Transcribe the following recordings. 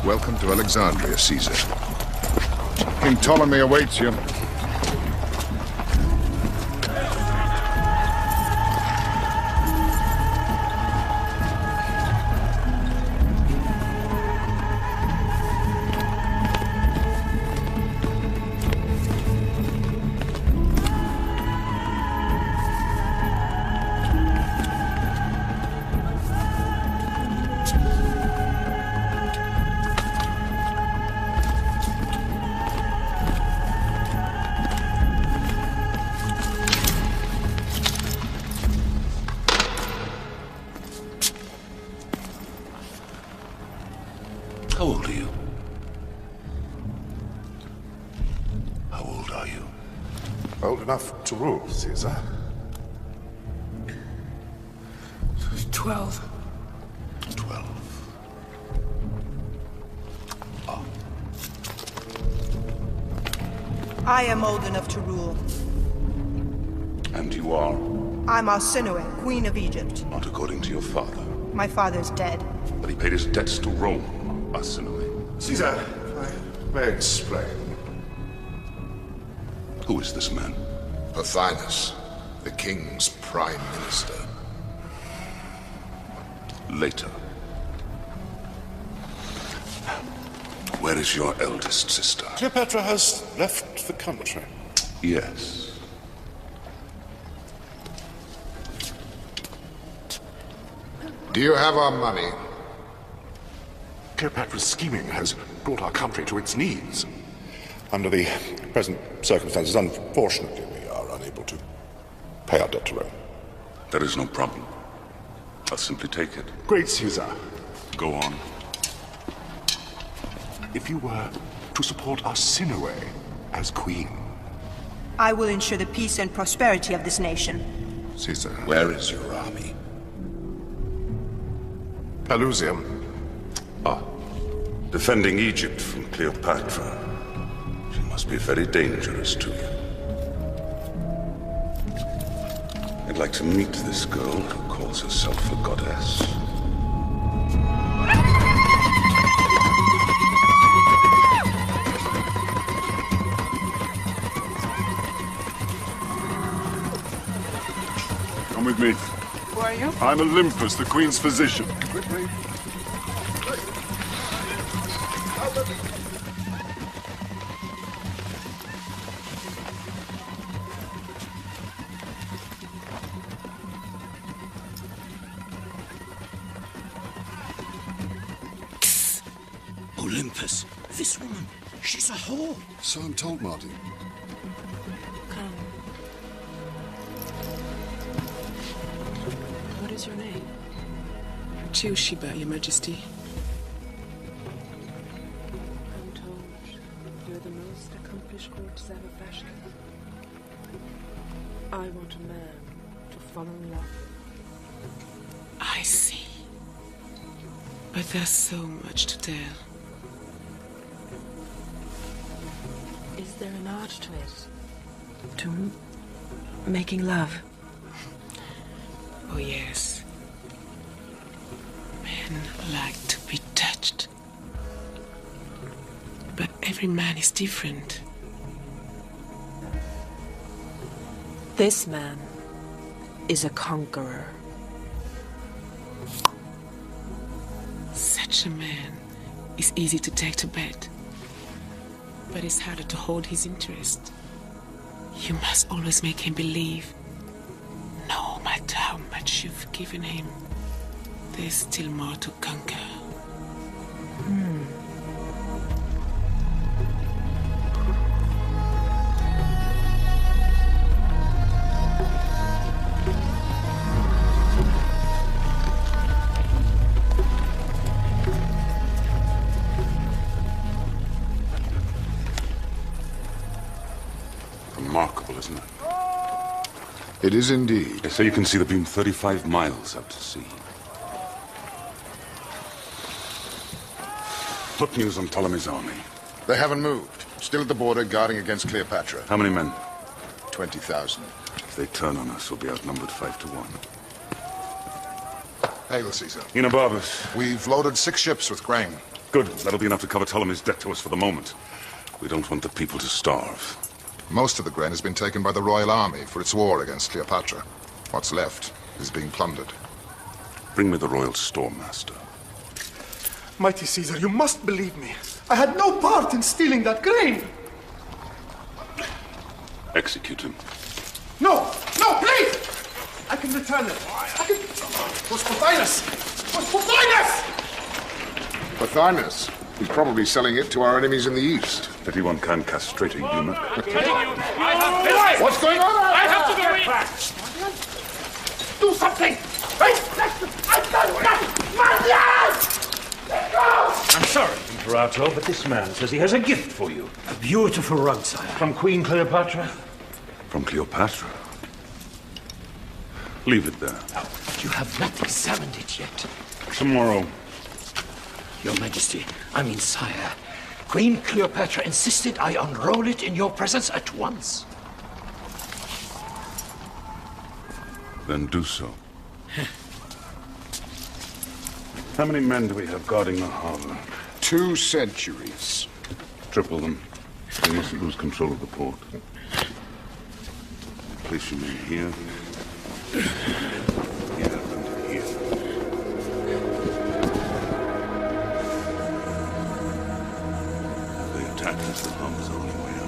Welcome to Alexandria, Caesar. King Ptolemy awaits you. How old are you? How old are you? Old enough to rule, Caesar. 12. 12. I am old enough to rule. And you are? I'm Arsinoe, Queen of Egypt. Not according to your father. My father's dead. But he paid his debts to Rome, Arsinoe. Caesar, if I may explain. Who is this man? Pothinus, the king's prime minister. Later. Where is your eldest sister? Cleopatra has left the country. Yes. Do you have our money? Cleopatra's scheming has brought our country to its knees. Under the present circumstances, unfortunately, we are unable to pay our debt to Rome. There is no problem. I'll simply take it. Great Caesar, Go on. if you were to support Arsinoe as queen. I will ensure the peace and prosperity of this nation. Caesar, where is your army? Pelusium. Defending Egypt from Cleopatra. She must be very dangerous to you. I'd like to meet this girl who calls herself a goddess. Come with me. Who are you? I'm Olympus, the Queen's physician. Olympus, this woman, she's a whore. So I'm told, Martin. Come. What is your name? Chiushiba, Your Majesty. I'm told you're the most accomplished courtesan of fashion. I want a man to fall in love. I see. But there's so much to tell. Is there an art to it? To making love? Oh, yes. Men like to be touched. But every man is different. This man is a conqueror. Such a man is easy to take to bed. But it's harder to hold his interest. You must always make him believe, no matter how much you've given him, there's still more to conquer. Remarkable, isn't it? It is indeed. They say you can see the beam 35 miles out to sea. What news on Ptolemy's army? They haven't moved. Still at the border, guarding against Cleopatra. How many men? 20,000. If they turn on us, we'll be outnumbered 5 to 1. Hail, Caesar. Enobarbus, We've loaded 6 ships with grain. Good. That'll be enough to cover Ptolemy's debt to us for the moment. We don't want the people to starve. Most of the grain has been taken by the royal army for its war against Cleopatra. What's left is being plundered. Bring me the royal store master. Mighty Caesar, you must believe me. I had no part in stealing that grain. Execute him. No, no, please! I can return it. I can... Was Pothinus! Was Pothinus! Pothinus? He's probably selling it to our enemies in the east. Pity one can't castrate a eunuch. What's going on? I have to go in! Do something! I'm sorry, Imperator, but this man says he has a gift for you. A beautiful rug, sire. From Queen Cleopatra? From Cleopatra? Leave it there. You have not examined it yet. Tomorrow. Your Majesty, I mean, sire. Queen Cleopatra insisted I unroll it in your presence at once. Then do so. How many men do we have guarding the harbor? 2 centuries. Triple them. We mustn't lose control of the port. Place your men here. Here and here. If they attack us, the harbor's the only way out.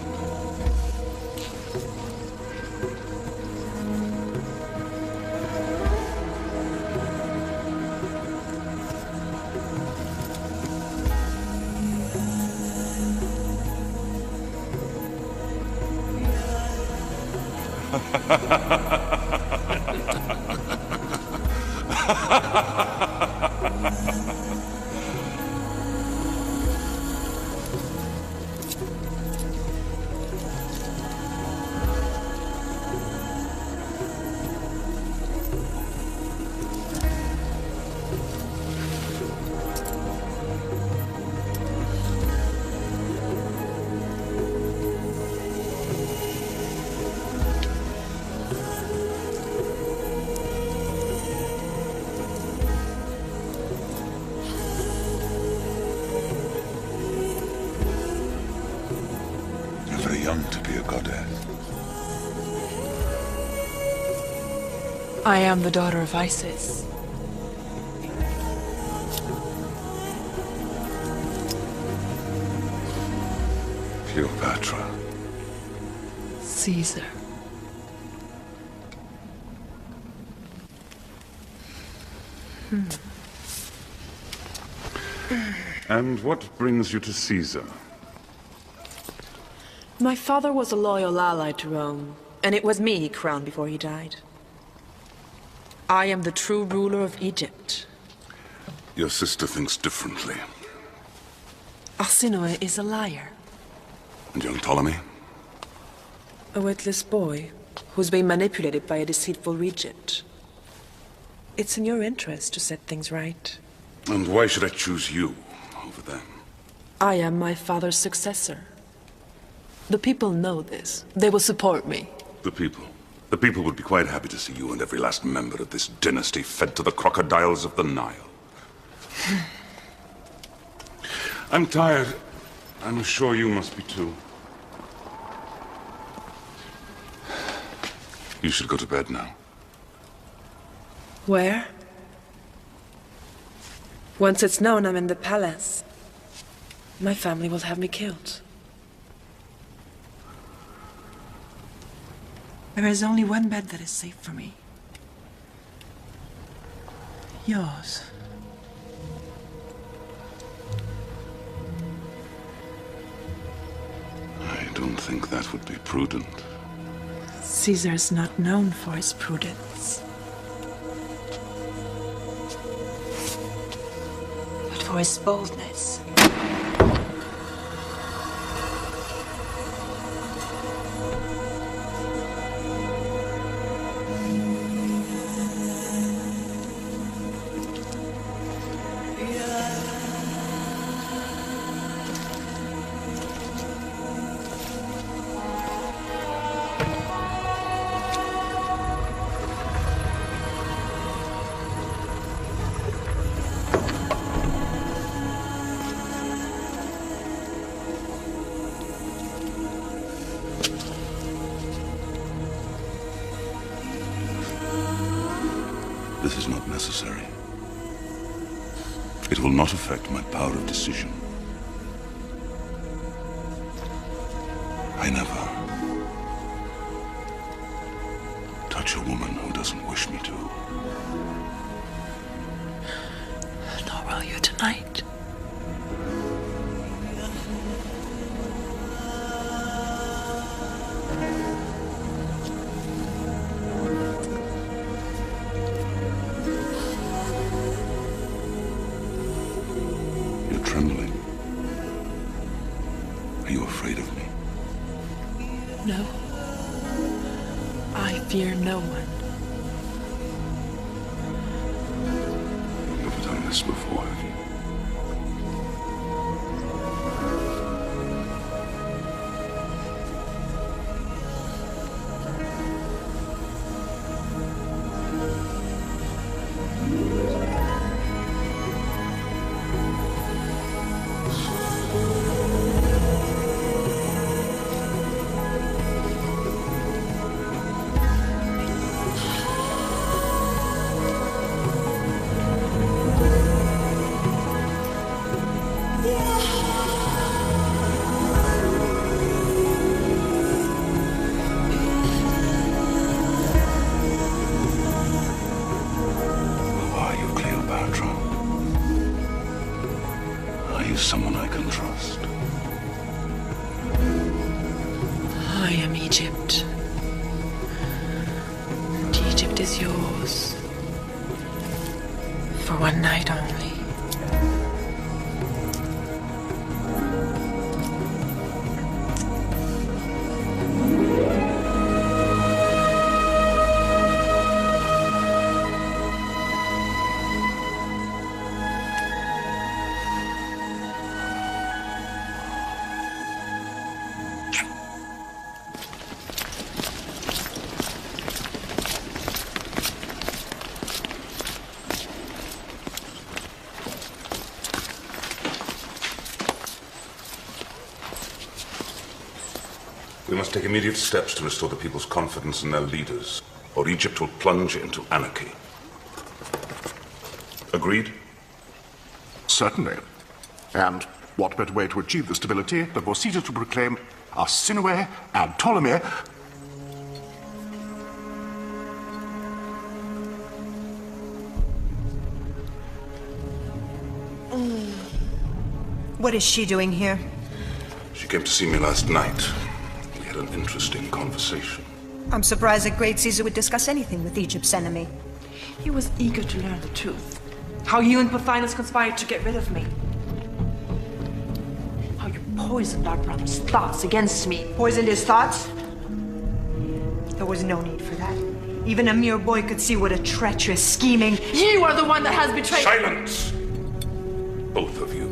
Young to be a goddess. I am the daughter of Isis. Cleopatra. Caesar. And what brings you to Caesar? My father was a loyal ally to Rome, and it was me he crowned before he died. I am the true ruler of Egypt. Your sister thinks differently. Arsinoe is a liar. And young Ptolemy? A witless boy who's being manipulated by a deceitful regent. It's in your interest to set things right. And why should I choose you over them? I am my father's successor. The people know this. They will support me. The people? The people would be quite happy to see you and every last member of this dynasty fed to the crocodiles of the Nile. I'm tired. I'm sure you must be too. You should go to bed now. Where? Once it's known I'm in the palace, my family will have me killed. There is only one bed that is safe for me. Yours. I don't think that would be prudent. Caesar's not known for his prudence, but for his boldness. It will not affect my power of decision. I never touch a woman who doesn't wish me to. Nor will you tonight. You're trembling. Are you afraid of me? No. I fear no one. You've never done this before, have you? Who are you, Cleopatra? Are you someone I can trust? I am Egypt. And Egypt is yours. For one night only. We must take immediate steps to restore the people's confidence in their leaders, or Egypt will plunge into anarchy. Agreed? Certainly. And what better way to achieve the stability than for Caesar to proclaim Arsinoe and Ptolemy What is she doing here? She came to see me last night. We had an interesting conversation. I'm surprised that Great Caesar would discuss anything with Egypt's enemy. He was eager to learn the truth. How you and Pothinus conspired to get rid of me. How you poisoned our brother's thoughts against me. Poisoned his thoughts? There was no need for that. Even a mere boy could see what a treacherous, scheming... You are the one that has betrayed... Silence! Both of you.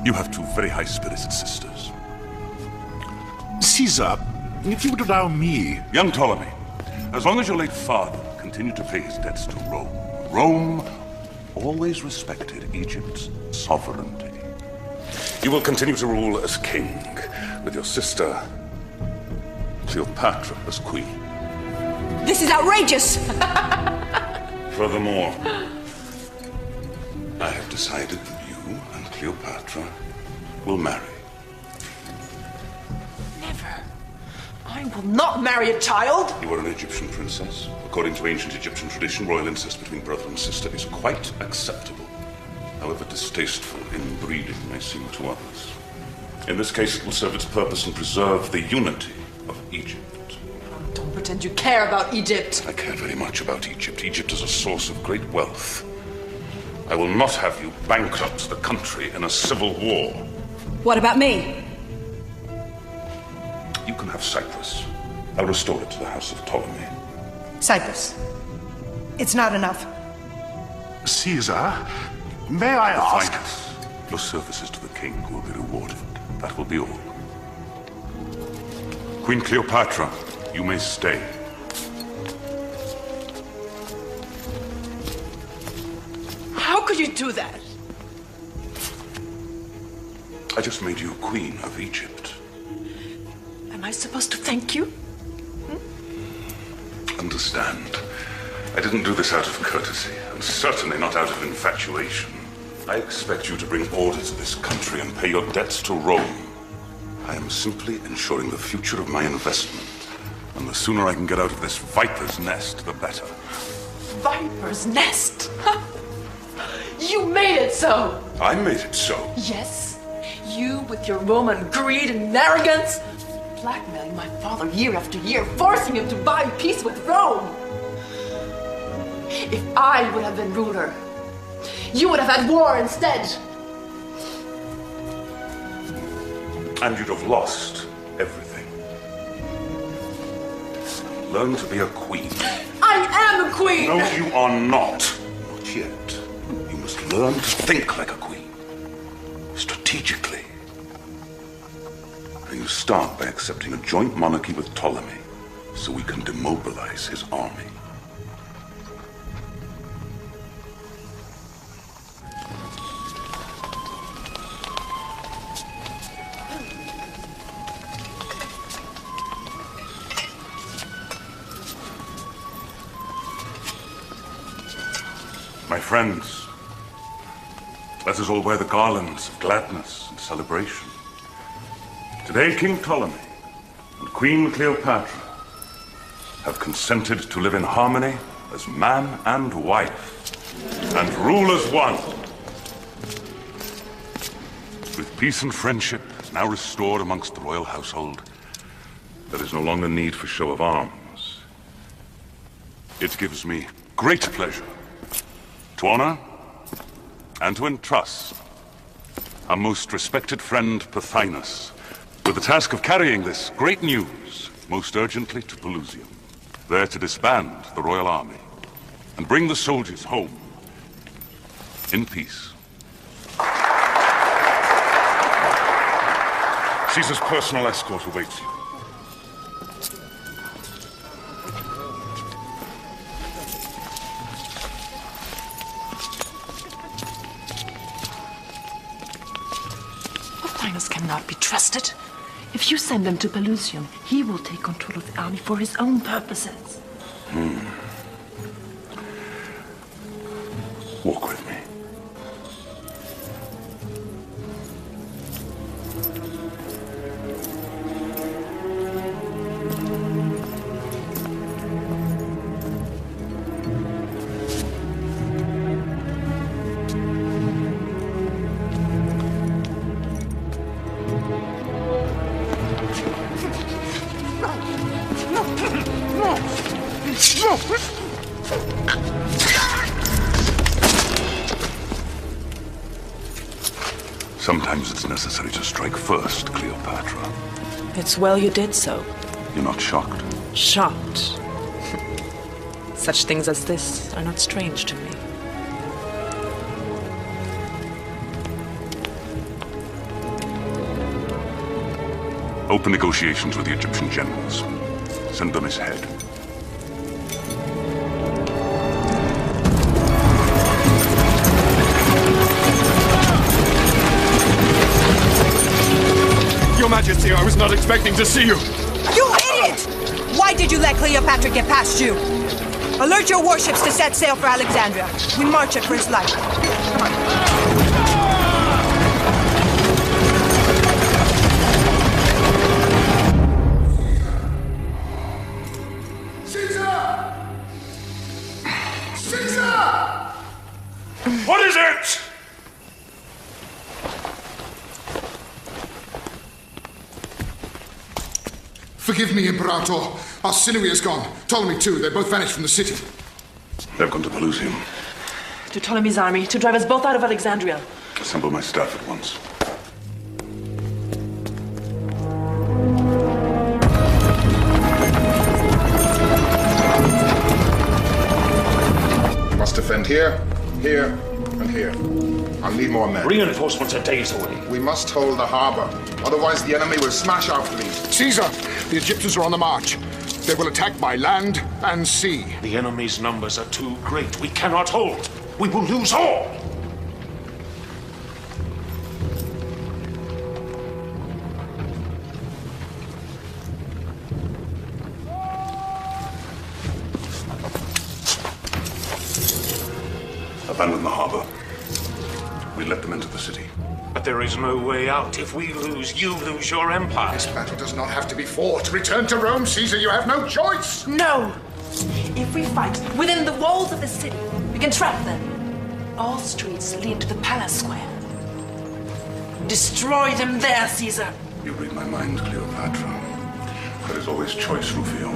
You have two very high-spirited sisters. Caesar, if you would allow me... Young Ptolemy, as long as your late father continued to pay his debts to Rome, Rome always respected Egypt's sovereignty. You will continue to rule as king, with your sister, Cleopatra, as queen. This is outrageous! Furthermore, I have decided that you and Cleopatra will marry. Never. I will not marry a child! You are an Egyptian princess. According to ancient Egyptian tradition, royal incest between brother and sister is quite acceptable. However distasteful inbreeding may seem to others. In this case, it will serve its purpose and preserve the unity of Egypt. Don't pretend you care about Egypt. I care very much about Egypt. Egypt is a source of great wealth. I will not have you bankrupt the country in a civil war. What about me? You can have Cyprus. I'll restore it to the house of Ptolemy. Cyprus. It's not enough. Caesar, may I ask... Pothinus, your services to the king will be rewarded. That will be all. Queen Cleopatra, you may stay. How could you do that? I just made you queen of Egypt. Am I supposed to thank you? Understand, I didn't do this out of courtesy, and certainly not out of infatuation. I expect you to bring order to this country and pay your debts to Rome. I am simply ensuring the future of my investment. And the sooner I can get out of this viper's nest, the better. Viper's nest? You made it so! I made it so. Yes, you with your Roman greed and arrogance, blackmailing my father year after year, forcing him to buy peace with Rome. If I would have been ruler, you would have had war instead. And you'd have lost everything. Learn to be a queen. I am a queen! No, you are not. Not yet. You must learn to think like a queen. Strategically. And you start by accepting a joint monarchy with Ptolemy, so we can demobilize his army. My friends, let us all wear the garlands of gladness and celebration. Today, King Ptolemy and Queen Cleopatra have consented to live in harmony as man and wife, and rule as one. With peace and friendship now restored amongst the royal household, there is no longer need for show of arms. It gives me great pleasure to honor and to entrust our most respected friend Pothinus with the task of carrying this great news most urgently to Pelusium, there to disband the royal army and bring the soldiers home in peace. Caesar's personal escort awaits you. Pothinus cannot be trusted. If you send him to Pelusium, he will take control of the army for his own purposes. Walk with me. Sometimes it's necessary to strike first, Cleopatra. It's well you did so. You're not shocked? Shocked. Such things as this are not strange to me. Open negotiations with the Egyptian generals. Send them his head. Your Majesty, I was not expecting to see you. You idiot! Why did you let Cleopatra get past you? Alert your warships to set sail for Alexandria. We march at first light. Come on. What is it? Forgive me, Imperator. Our sinewy is gone. Ptolemy too. They both vanished from the city. They've gone to Pelusium. To Ptolemy's army, to drive us both out of Alexandria. Assemble my staff at once. We must defend here, here, and here. I'll need more men. Reinforcements are days away. We must hold the harbor. Otherwise, the enemy will smash our fleet. Caesar, the Egyptians are on the march. They will attack by land and sea. The enemy's numbers are too great. We cannot hold. We will lose all. abandon the harbor. We let them into the city. But there is no way out. If we lose, you lose your empire. This battle does not have to be fought. Return to Rome, Caesar. You have no choice. No! If we fight within the walls of the city, we can trap them. All streets lead to the palace square. Destroy them there, Caesar. You read my mind, Cleopatra. There is always choice, Rufio.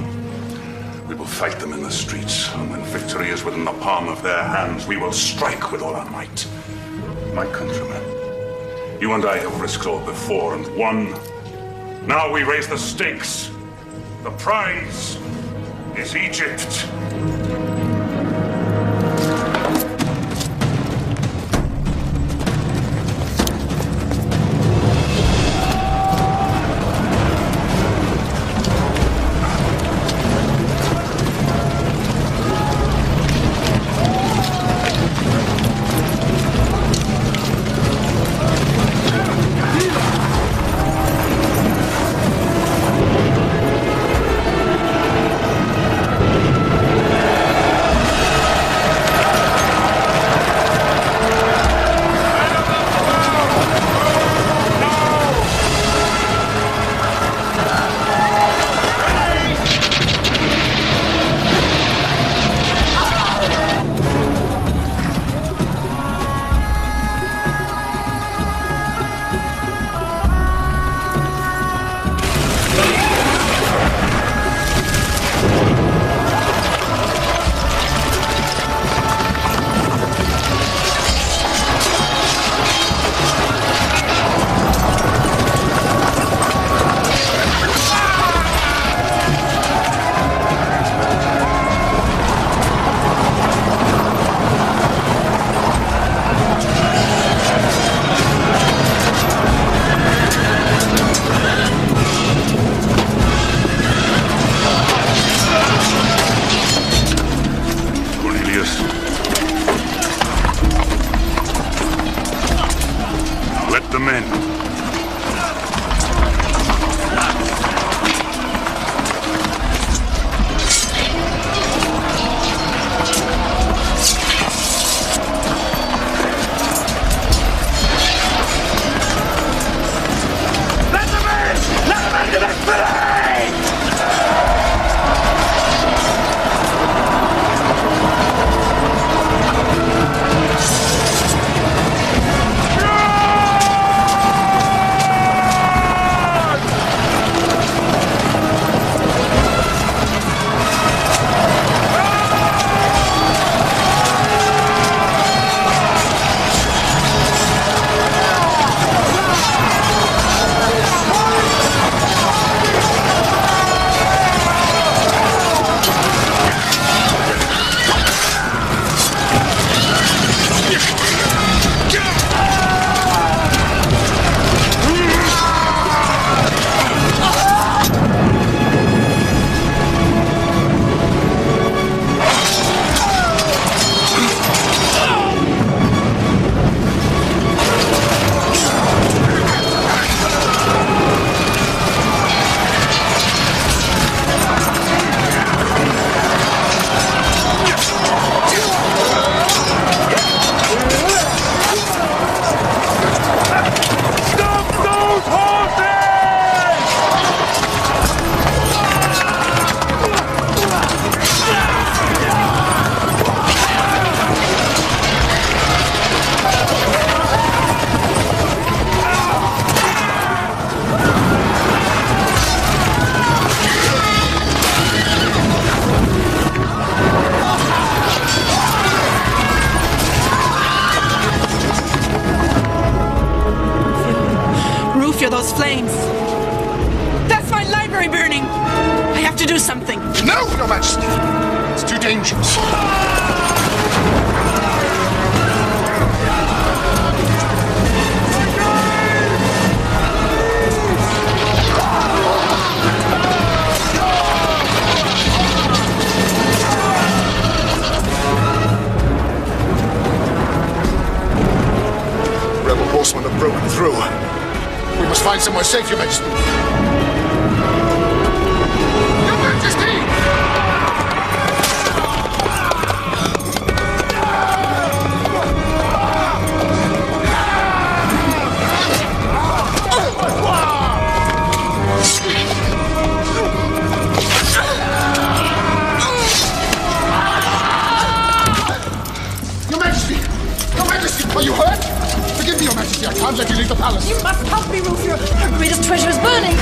We will fight them in the streets, and when victory is within the palm of their hands, we will strike with all our might. My countrymen, you and I have risked all before and won. Now we raise the stakes. The prize is Egypt. Those flames. That's my library burning. I have to do something. No, Your Majesty. It's too dangerous. Rebel horsemen have broken through. We must find somewhere safe, Your Majesty. Your Majesty! palace. You must help me, Rufio. Our greatest treasure is burning.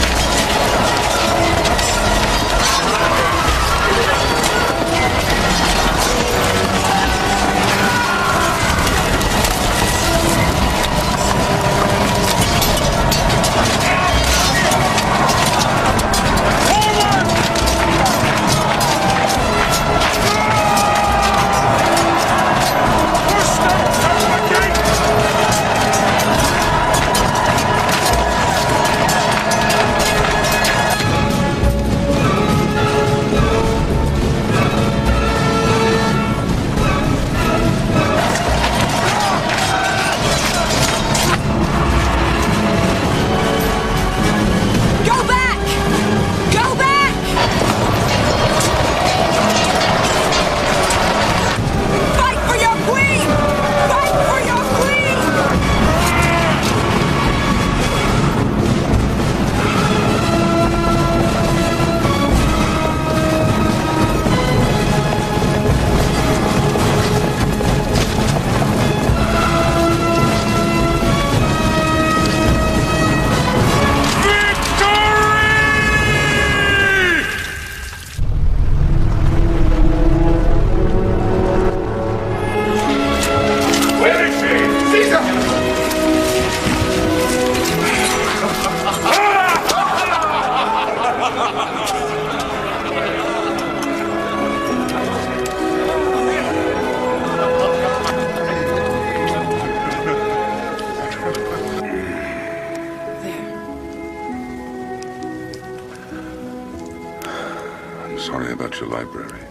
Sorry about your library.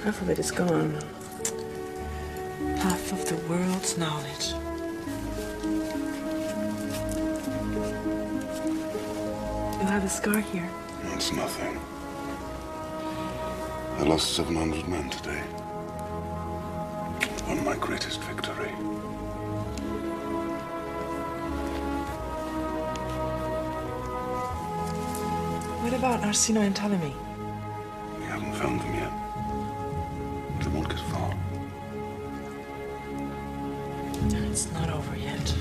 Half of it is gone. Half of the world's knowledge. You have a scar here. It's nothing. I lost 700 men today. Won my greatest victory. What about Arsino and Ptolemy? We haven't found them yet. They won't get far. It's not over yet.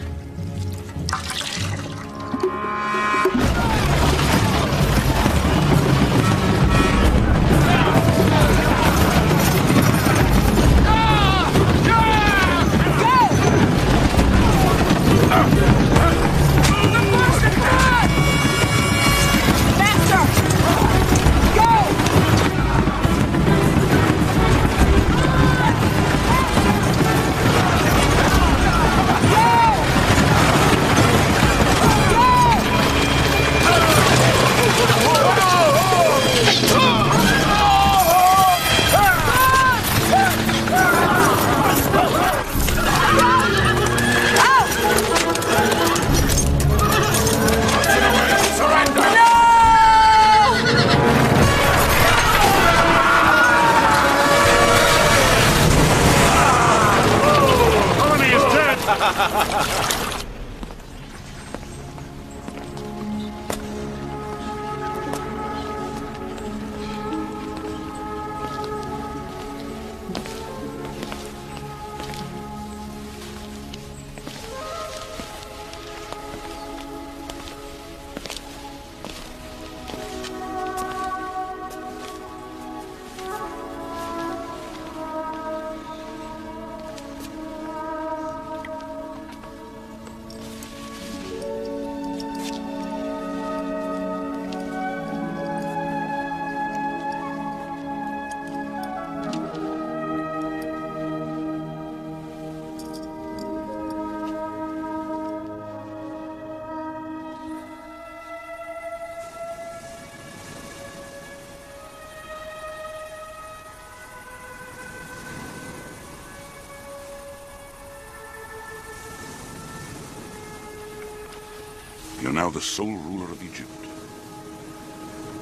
You're now the sole ruler of Egypt.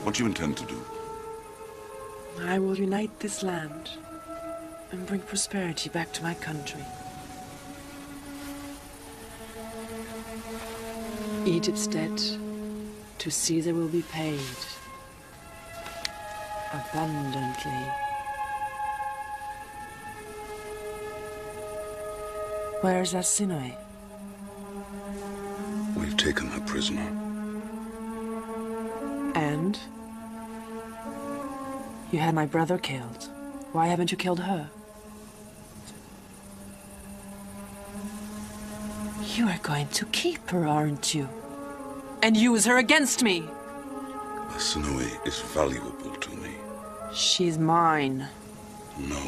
What do you intend to do? I will unite this land and bring prosperity back to my country. Egypt's debt to Caesar will be paid abundantly. Where is Arsinoe? We've taken her prisoner. And? You had my brother killed. Why haven't you killed her? You are going to keep her, aren't you? And use her against me! Snowy is valuable to me. She's mine. No.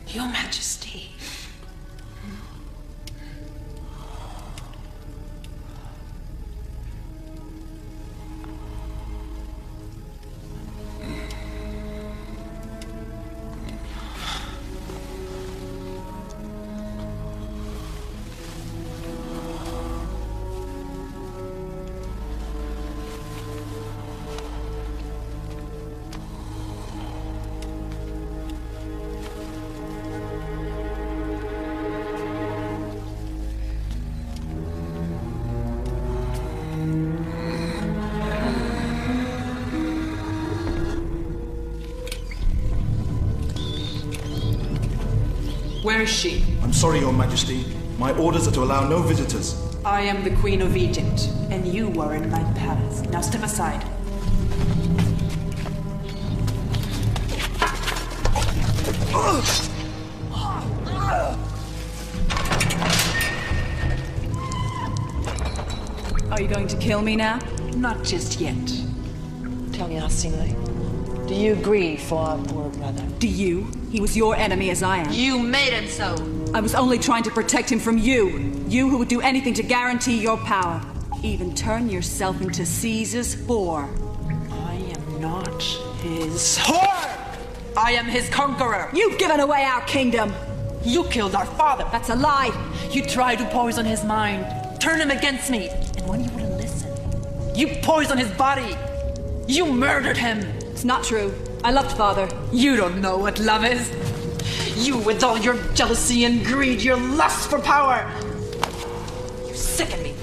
Your Majesty. Where is she? I'm sorry, Your Majesty. My orders are to allow no visitors. I am the Queen of Egypt, and you are in my palace. Now step aside. Are you going to kill me now? Not just yet. Tell me, Hasine, do you grieve for our poor brother? Do you? He was your enemy as I am. You made him so. I was only trying to protect him from you. You who would do anything to guarantee your power. Even turn yourself into Caesar's whore. I am not his whore! I am his conqueror. You've given away our kingdom. You killed our father. That's a lie. You tried to poison his mind, turn him against me. And when you wouldn't listen, you poisoned his body. You murdered him. It's not true. I loved father. You don't know what love is. You with all your jealousy and greed, your lust for power. You sicken me.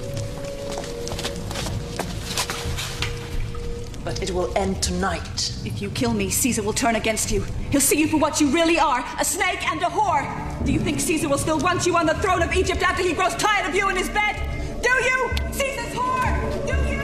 But it will end tonight. If you kill me, Caesar will turn against you. He'll see you for what you really are, a snake and a whore. Do you think Caesar will still want you on the throne of Egypt after he grows tired of you in his bed? Do you? Caesar's whore! Do you?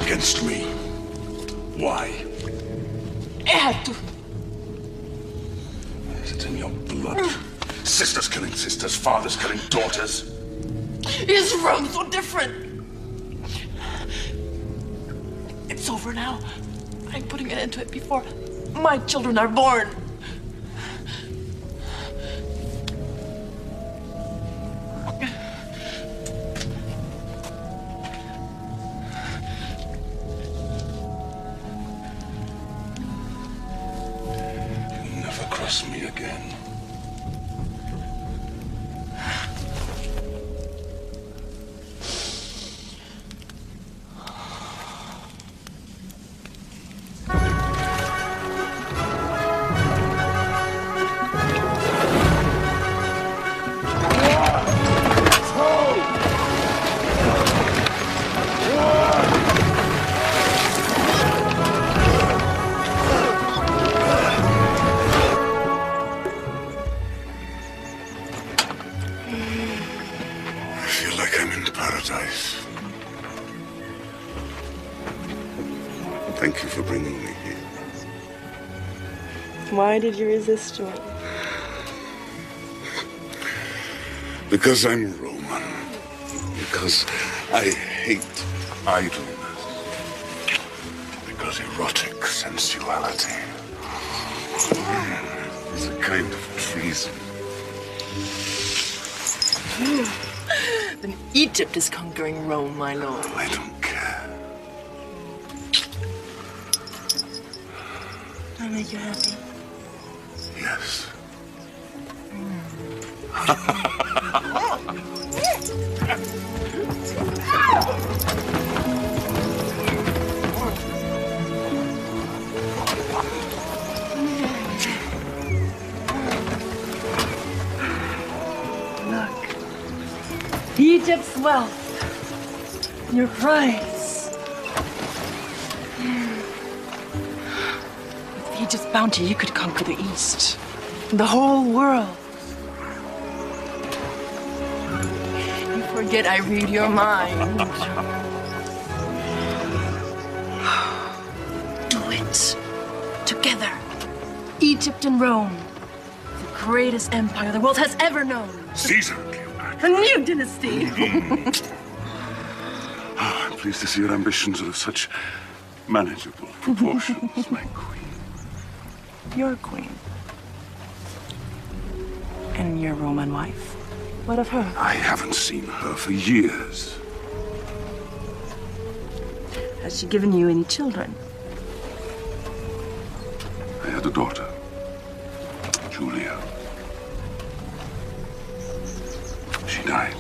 Against me. Why? Is it in your blood? Sisters killing sisters, fathers killing daughters. His room so different. It's over now. I'm putting an end to it before my children are born. Me again. Thank you for bringing me here. Why did you resist me? Because I'm Roman. Because I hate idleness. Because erotic sensuality is a kind of treason. Then Egypt is conquering Rome, my lord. I don't care. I make you happy? Yes. Egypt's wealth. Your prize. With Egypt's bounty, you could conquer the East. The whole world. You forget I read your mind. Do it. Together. Egypt and Rome. The greatest empire the world has ever known. Caesar! A new dynasty. I'm pleased to see your ambitions are of such manageable proportions, my queen. Your queen. And your Roman wife. What of her? I haven't seen her for years. Has she given you any children? I had a daughter, Julia. She died.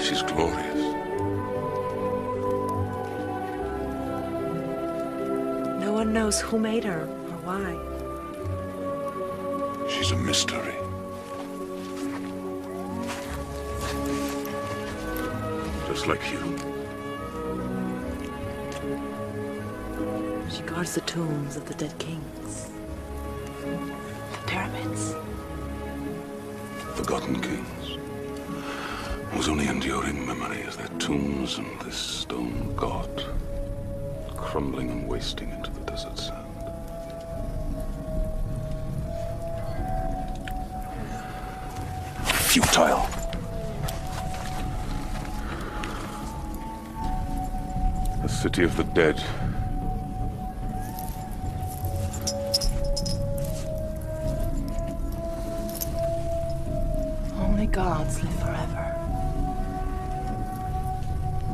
She's glorious. No one knows who made her or why. She's a mystery. Just like you. She guards the tombs of the dead kings. The pyramids. Forgotten kings. Whose only enduring memory is their tombs and this stone god, crumbling and wasting into the desert sand. Futile. The city of the dead. Only gods live forever.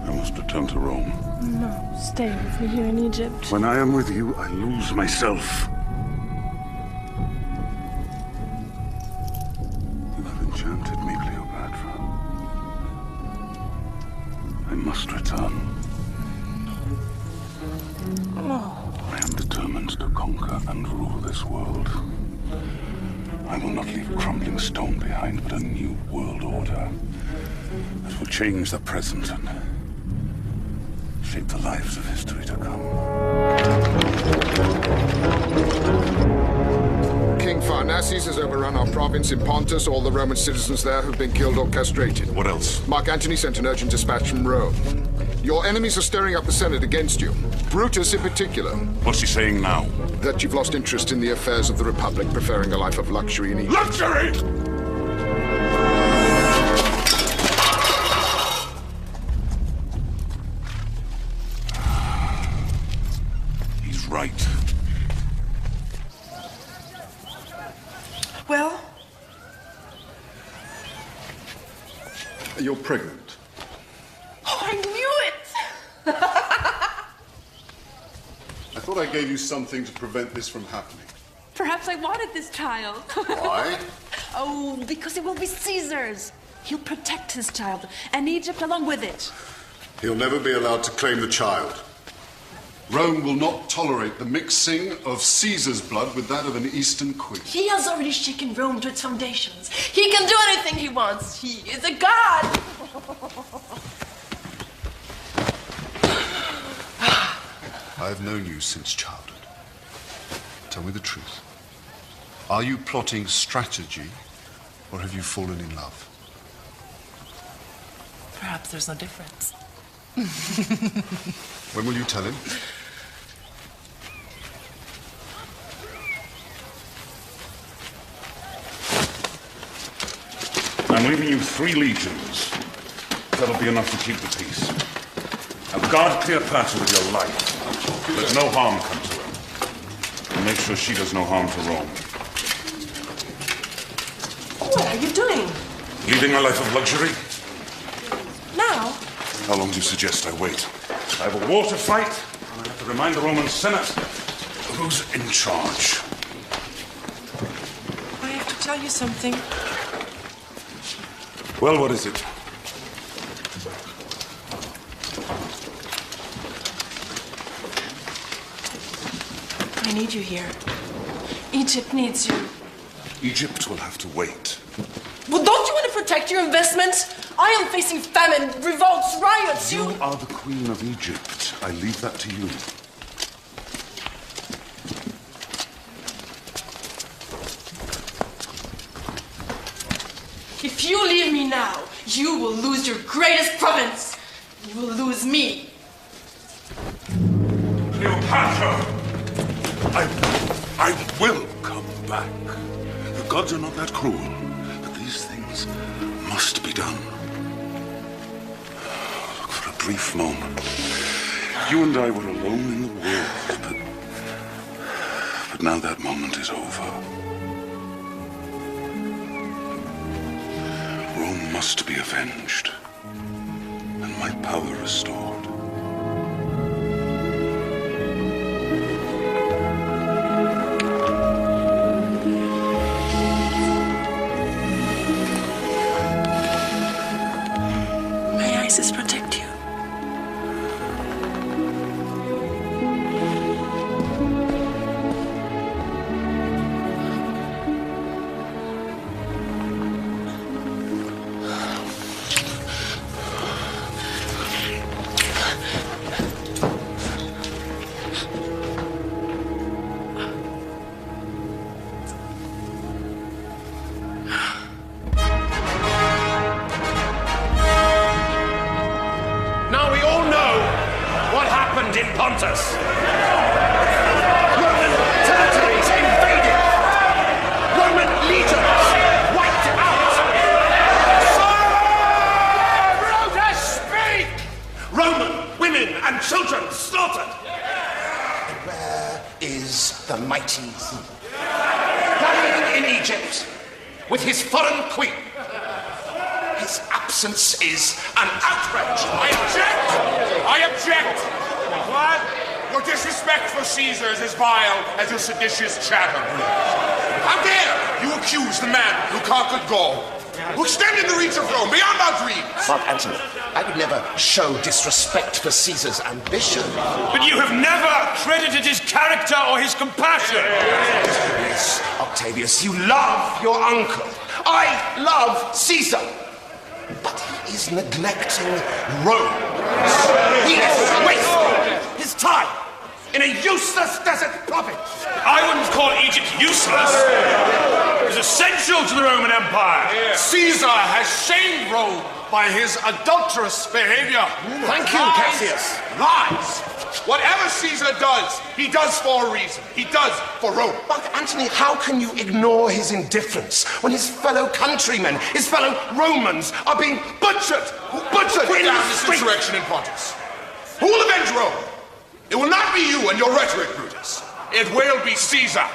I must return to Rome. No, stay with me here in Egypt. When I am with you, I lose myself. You have enchanted me, Cleopatra. I must return. No. I am determined to conquer and rule this world. I will not leave crumbling stone behind, but a new world order that will change the present and shape the lives of history to come. King Pharnaces has overrun our province in Pontus. All the Roman citizens there have been killed or castrated. What else? Mark Antony sent an urgent dispatch from Rome. Your enemies are stirring up the Senate against you. Brutus in particular. What's he saying now? That you've lost interest in the affairs of the Republic, preferring a life of luxury in Egypt. Luxury! He's right. Well? You're pregnant. Oh, I knew it! I thought I gave you something to prevent this from happening. Perhaps I wanted this child. Why? Oh, because it will be Caesar's. He'll protect his child, and Egypt along with it. He'll never be allowed to claim the child. Rome will not tolerate the mixing of Caesar's blood with that of an Eastern queen. He has already shaken Rome to its foundations. He can do anything he wants. He is a god. I've known you since childhood. Tell me the truth. Are you plotting strategy Or have you fallen in love? Perhaps there's no difference. When will you tell him? I'm leaving you 3 legions. That'll be enough to keep the peace. Now guard Cleopatra with your life. Let no harm come to her. And make sure she does no harm to Rome. What are you doing? Leading a life of luxury? Now? How long do you suggest I wait? I have a war to fight, and I have to remind the Roman Senate who's in charge. I have to tell you something. Well, what is it? I need you here. Egypt needs you. Egypt will have to wait. Well, don't you want to protect your investments? I am facing famine, revolts, riots. You are the Queen of Egypt. I leave that to you. If you leave me now, you will lose your greatest province. You will lose me. Cleopatra! I will come back. The gods are not that cruel, but these things must be done. For a brief moment, you and I were alone in the world, but now that moment is over. Rome must be avenged, and my power restored. Protect you. In Pontus. Roman territories invaded. Roman legions wiped out. Brutus, speak! Roman women and children slaughtered. Where is the mighty Caesar? Lying in Egypt with his foreign queen. His absence is an outrage. I object! I object! What? Your disrespect for Caesar is as vile as your seditious chatter. How dare you accuse the man who conquered Gaul, who extended the reach of Rome beyond our dreams? Mark Antony, I would never show disrespect for Caesar's ambition. But you have never credited his character or his compassion. Octavius, you love your uncle. I love Caesar. But he is neglecting Rome. He is wasting his time in a useless desert province. I wouldn't call Egypt useless. It is essential to the Roman Empire. Caesar has shamed Rome by his adulterous behavior. Thank you, Cassius. Lies. Whatever Caesar does, he does for a reason. He does for Rome. But Antony, how can you ignore his indifference when his fellow countrymen, his fellow Romans, are being butchered? Butchered Put in down the this streets. insurrection in Pontus. Who will avenge Rome? It will not be you and your rhetoric, Brutus. It will be Caesar.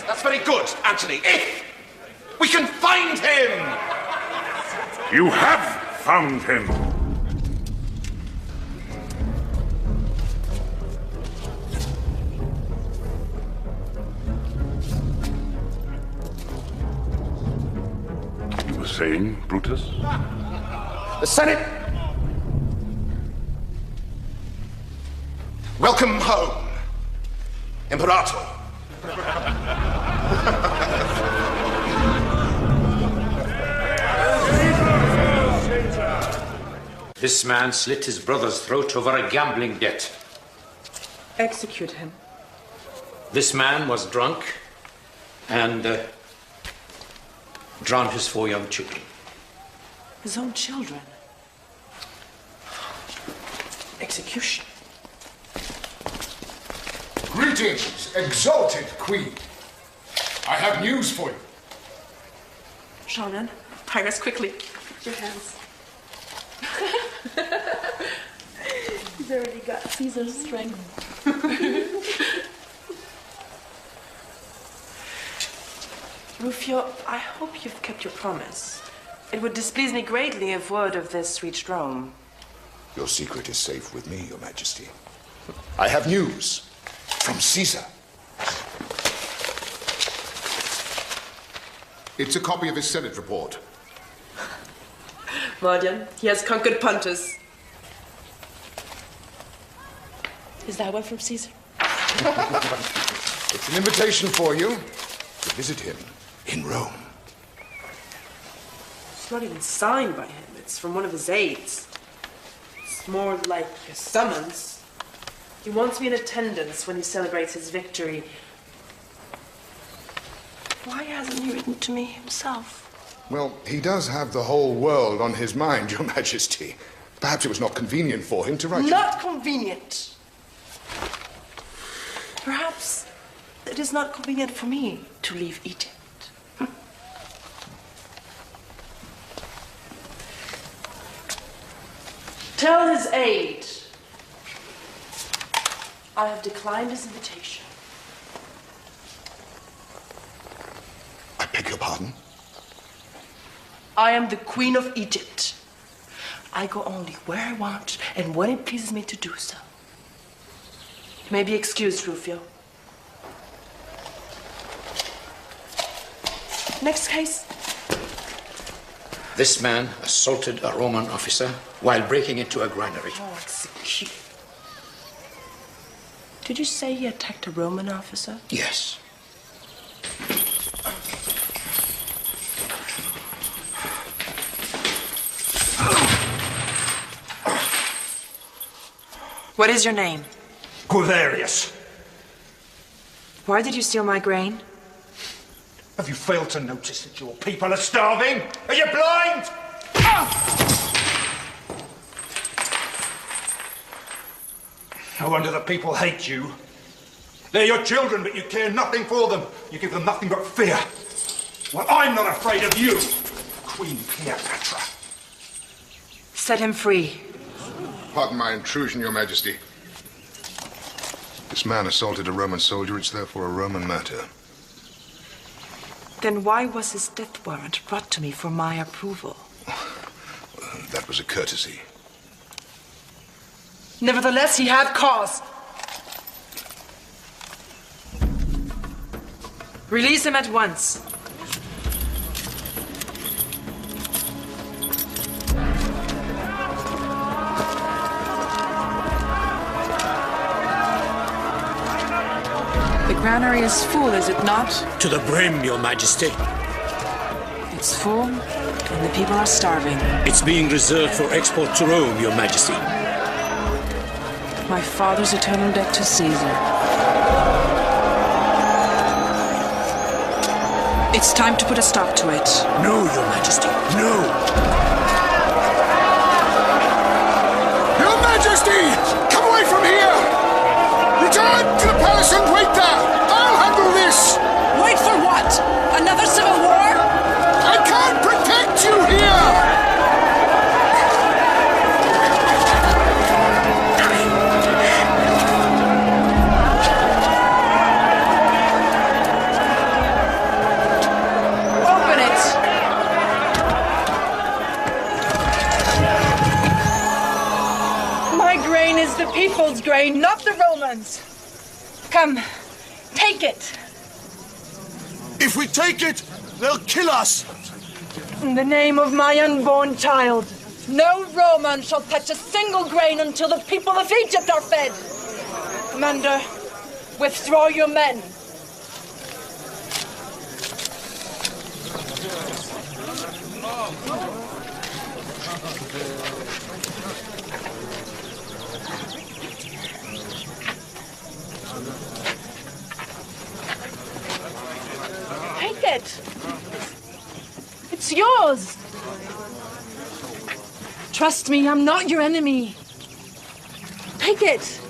That's very good, Antony. If we can find him. You have found him. You were saying, Brutus? The Senate. Welcome home, Imperator. This man slit his brother's throat over a gambling debt. Execute him. This man was drunk and drowned his 4 young children. His own children. Execution. Greetings, exalted queen. I have news for you. Shannon, Highness, quickly. Your hands. He's already got Caesar's strength. Rufio, I hope you've kept your promise. It would displease me greatly if word of this reached Rome. Your secret is safe with me, Your Majesty. I have news from Caesar. It's a copy of his Senate report. Mardian, he has conquered Pontus. Is that one from Caesar? It's an invitation for you to visit him in Rome. It's not even signed by him. It's from one of his aides. It's more like a summons. He wants me in attendance when he celebrates his victory. Why hasn't he written to me himself? Well, he does have the whole world on his mind, Your Majesty. Perhaps it was not convenient for him to write. Not convenient. Perhaps it is not convenient for me to leave Egypt. Tell his aide I have declined his invitation. I beg your pardon? I am the Queen of Egypt. I go only where I want and when it pleases me to do so. You may be excused, Rufio. Next case. This man assaulted a Roman officer while breaking into a granary. Oh, execute. Did you say he attacked a Roman officer? Yes. What is your name? Guevarius. Why did you steal my grain? Have you failed to notice that your people are starving? Are you blind? No wonder the people hate you. They're your children, but you care nothing for them. You give them nothing but fear. Well, I'm not afraid of you, Queen Cleopatra. Set him free. Pardon my intrusion, Your Majesty. This man assaulted a Roman soldier. It's therefore a Roman matter. Then why was his death warrant brought to me for my approval? That was a courtesy. Nevertheless, he had cause. Release him at once. The granary is full, is it not? To the brim, Your Majesty. It's full, and the people are starving. It's being reserved for export to Rome, Your Majesty. My father's eternal debt to Caesar. It's time to put a stop to it. No, Your Majesty, no! Your Majesty! Come away from here! Return to the palace and wait there! I'll handle this! Wait for what? Another civil war? I can't protect you here! Open it! My grain is the people's grain, not the Romans. Come, take it. If we take it, they'll kill us. In the name of my unborn child, no Roman shall touch a single grain until the people of Egypt are fed. Commander, withdraw your men. Take it. yours. Trust me, I'm not your enemy. Take it.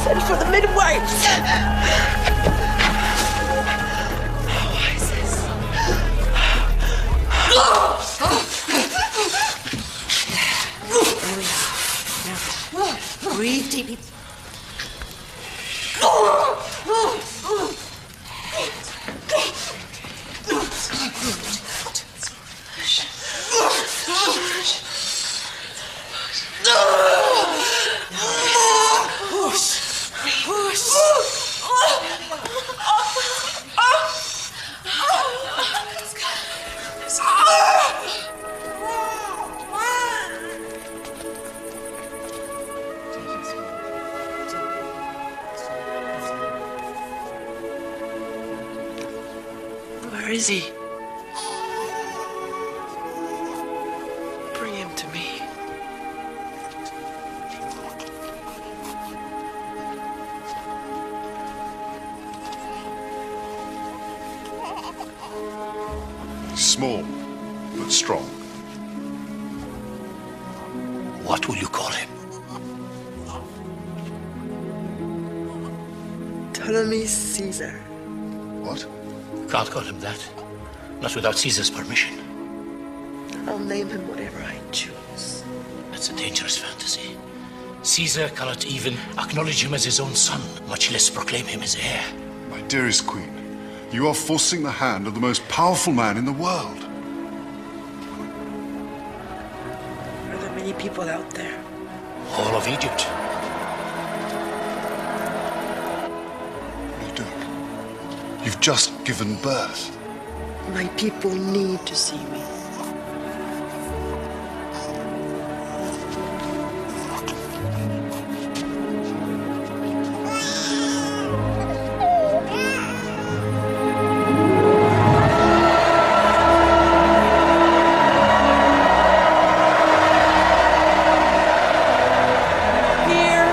Send for the midwives. Breathe deeply. Where is he? Bring him to me. He's small, but strong. What will you call him? Ptolemy Caesar. What? Can't call him that. Not without Caesar's permission. I'll name him whatever I choose. That's a dangerous fantasy. Caesar cannot even acknowledge him as his own son, much less proclaim him as heir. My dearest queen, you are forcing the hand of the most powerful man in the world. Are there many people out there? All of Egypt. What are you doing? You've just given birth. My people need to see me. Here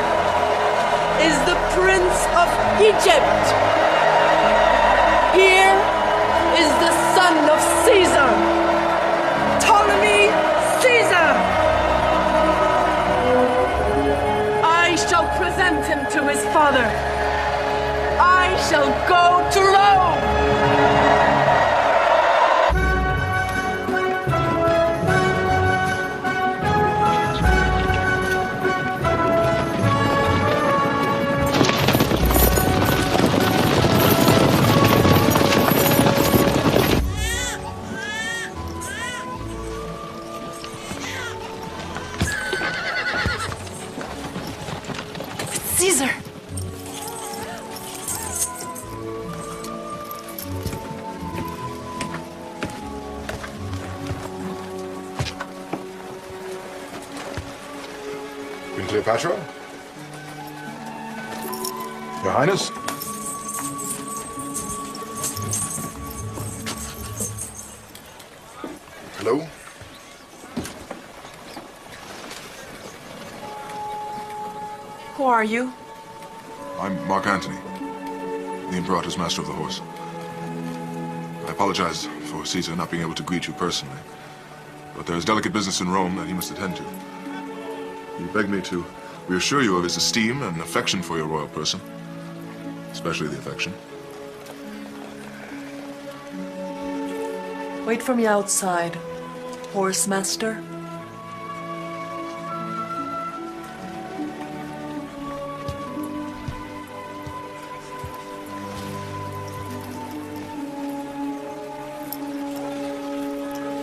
is the Prince of Egypt. Here is the son of Caesar, Ptolemy Caesar. I shall present him to his father. I shall go to Rome. Caesar! Queen Cleopatra? Your Highness? Hello? Who are you? I'm Mark Antony, the Imperator's Master of the Horse. I apologize for Caesar not being able to greet you personally, but there is delicate business in Rome that he must attend to. He begged me to reassure you of his esteem and affection for your royal person, especially the affection. Wait for me outside, Horse Master.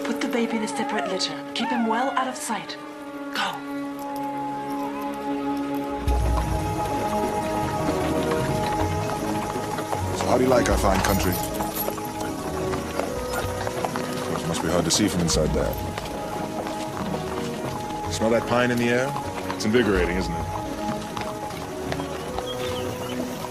Put the baby in a separate litter. Keep him well out of sight. Go. How do you like our fine country? It must be hard to see from inside there. Smell that pine in the air? It's invigorating, isn't it?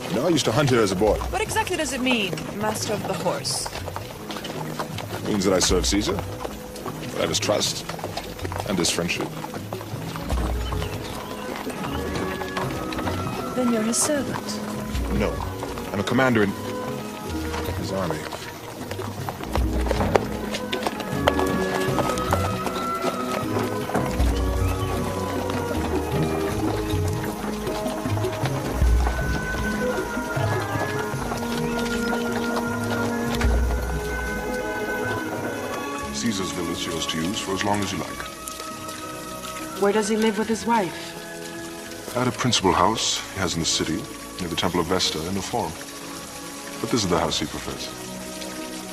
You know, I used to hunt here as a boy. What exactly does it mean, Master of the Horse? It means that I serve Caesar, that I have his trust, and his friendship. Then you're his servant. No, I'm a commander in his army. Caesar's villa is yours to use for as long as you like. Where does he live with his wife? At a principal house he has in the city, near the Temple of Vesta in the Forum. But this is the house he prefers.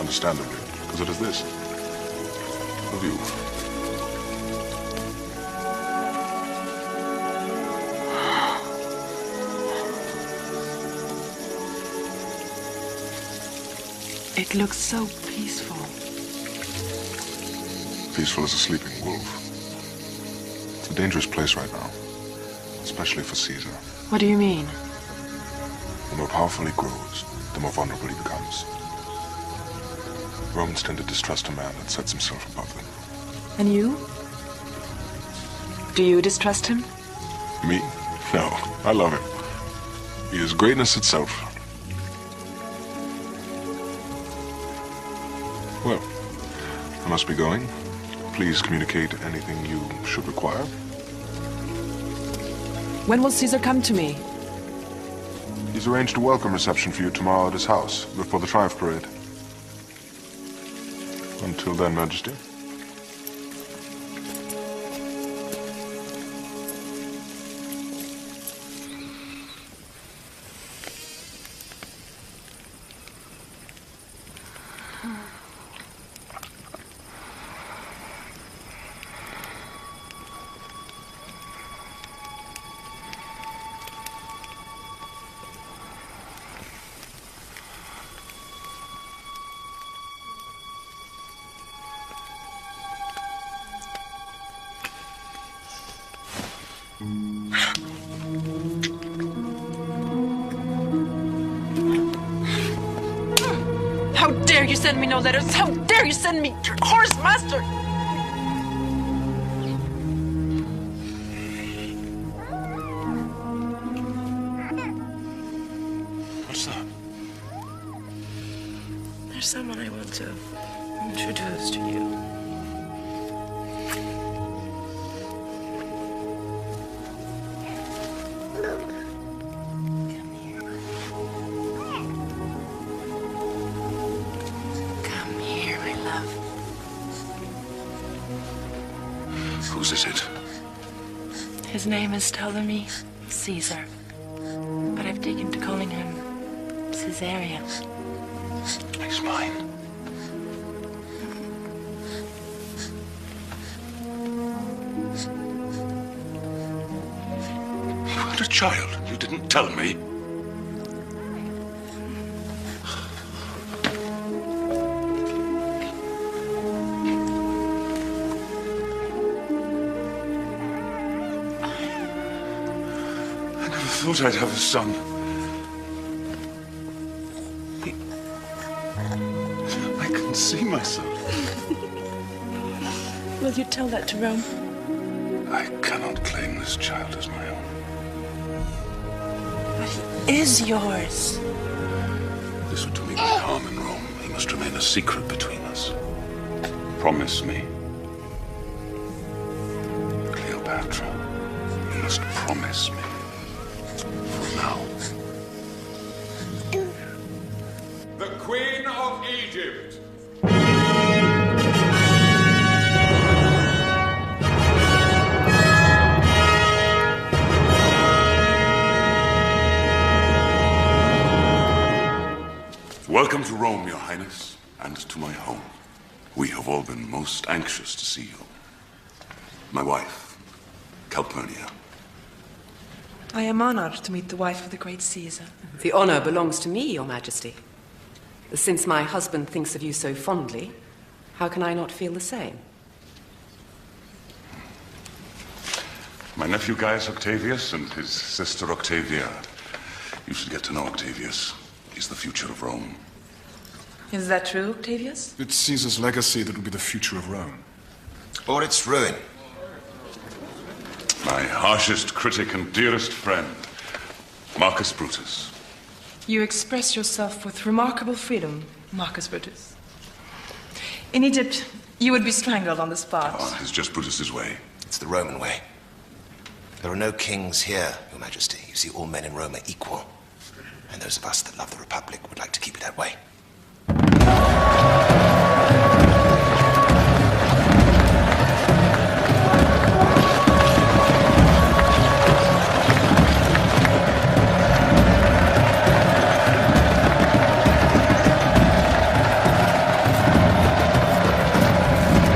Understandably, because it is this. A view. It looks so peaceful. Peaceful as a sleeping wolf. It's a dangerous place right now, especially for Caesar. What do you mean? The more powerful he grows, the more vulnerable he becomes. Romans tend to distrust a man that sets himself above them. And you? Do you distrust him? Me? No, I love him. He is greatness itself. Well, I must be going. Please communicate anything you should require. When will Caesar come to me? He's arranged a welcome reception for you tomorrow at his house, before the Triumph Parade. Until then, Majesty. How dare you send me no letters? How dare you send me your horse, master? What's that? There's someone I want to introduce to you. Come here, my love. Whose is it? His name is Ptolemy Caesar, but I've taken to calling him Caesarion. He's mine. You had a child. You didn't tell me. I never thought I'd have a son. I can see myself. Will you tell that to Rome? I cannot claim this child as my own. But he is yours. This would do me great harm in Rome. He must remain a secret between us. Promise me. Cleopatra, you must promise me. For now. The Queen of Egypt. Welcome to Rome, Your Highness, and to my home. We have all been most anxious to see you. My wife, Calpurnia. I am honored to meet the wife of the great Caesar. The honor belongs to me, Your Majesty. Since my husband thinks of you so fondly, how can I not feel the same? My nephew Gaius Octavius and his sister Octavia. You should get to know Octavius. He's the future of Rome. Is that true, Octavius? It's Caesar's legacy that will be the future of Rome. Or its ruin. My harshest critic and dearest friend, Marcus Brutus. You express yourself with remarkable freedom, Marcus Brutus. In Egypt, you would be strangled on the spot. Oh, it's just Brutus's way. It's the Roman way. There are no kings here, Your Majesty. You see, all men in Rome are equal. And those of us that love the Republic would like to keep it that way.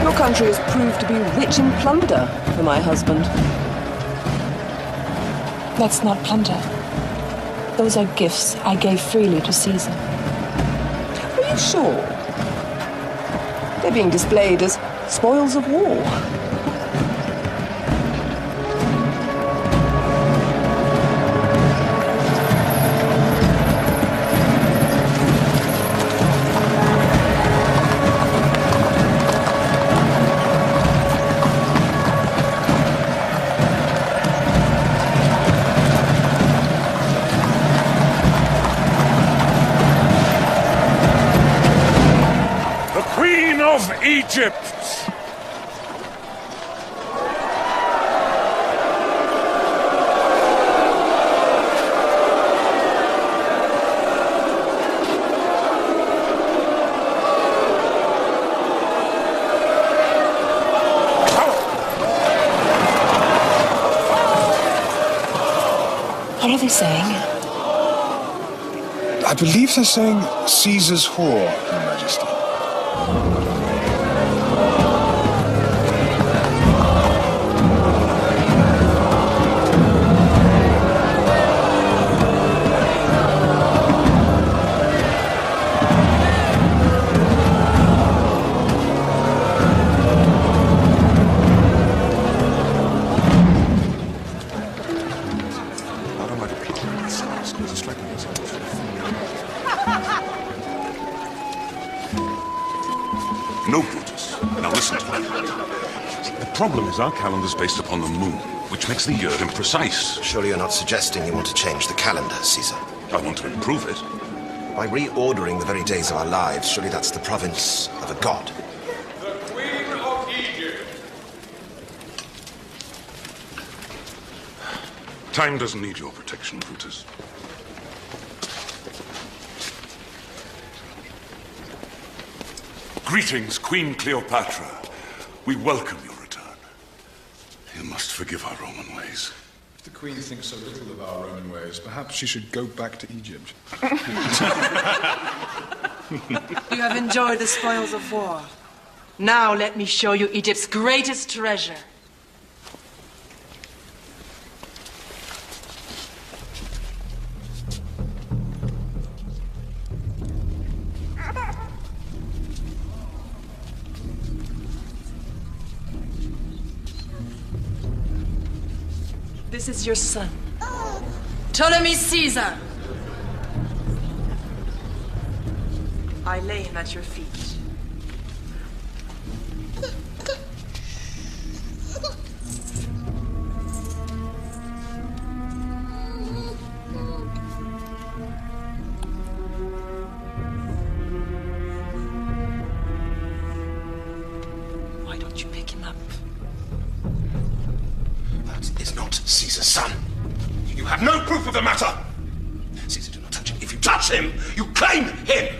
Your country has proved to be rich in plunder for my husband. That's not plunder. Those are gifts I gave freely to Caesar. Are you sure? They're being displayed as spoils of war. Egypt! What are they saying? I believe they're saying Caesar's whore, Your Majesty. No, Brutus. Now listen to me. The problem is our calendar's based upon the moon, which makes the year imprecise. Surely you're not suggesting you want to change the calendar, Caesar? I want to improve it. By reordering the very days of our lives, surely that's the province of a god. The Queen of Egypt. Time doesn't need your protection, Brutus. Greetings, Queen Cleopatra. We welcome your return. You must forgive our Roman ways. If the Queen thinks so little of our Roman ways, perhaps she should go back to Egypt. You have enjoyed the spoils of war. Now let me show you Egypt's greatest treasure. This is your son, Ptolemy Caesar. I lay him at your feet. Why don't you pick him up? That is not Caesar's son. You have no proof of the matter. Caesar, do not touch him. If you touch him, you claim him.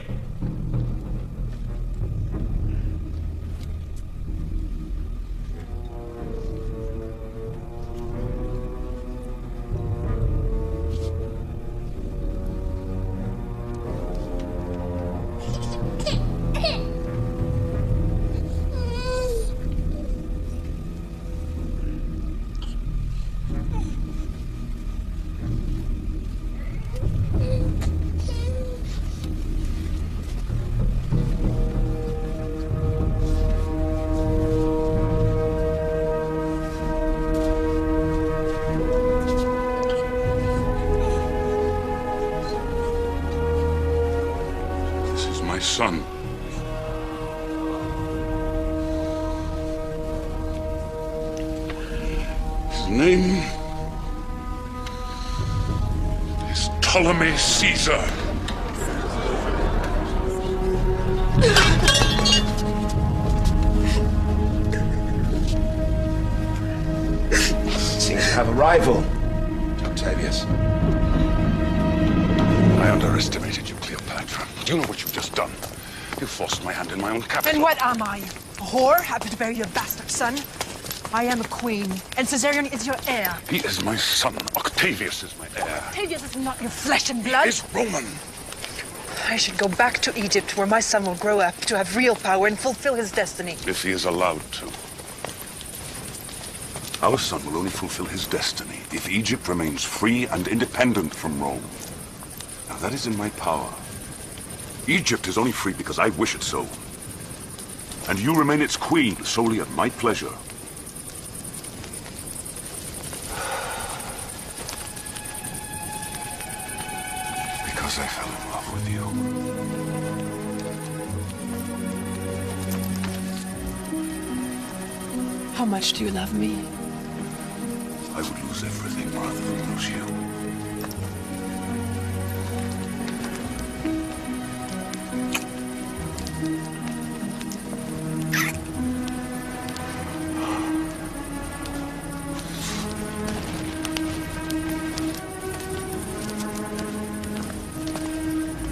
son. His name is Ptolemy Caesar. Seems to have a rival, Octavius. I underestimated you, Cleopatra. Do you know what you've just done? You forced my hand in my own capital. And what am I? A whore? Happy to bear your bastard son? I am a queen, and Caesarion is your heir. He is my son. Octavius is my heir. Octavius is not your flesh and blood. He is Roman. I should go back to Egypt, where my son will grow up to have real power and fulfill his destiny. If he is allowed to. Our son will only fulfill his destiny if Egypt remains free and independent from Rome. Now that is in my power. Egypt is only free because I wish it so. And you remain its queen solely at my pleasure. Because I fell in love with you. How much do you love me? I would lose everything rather than lose you.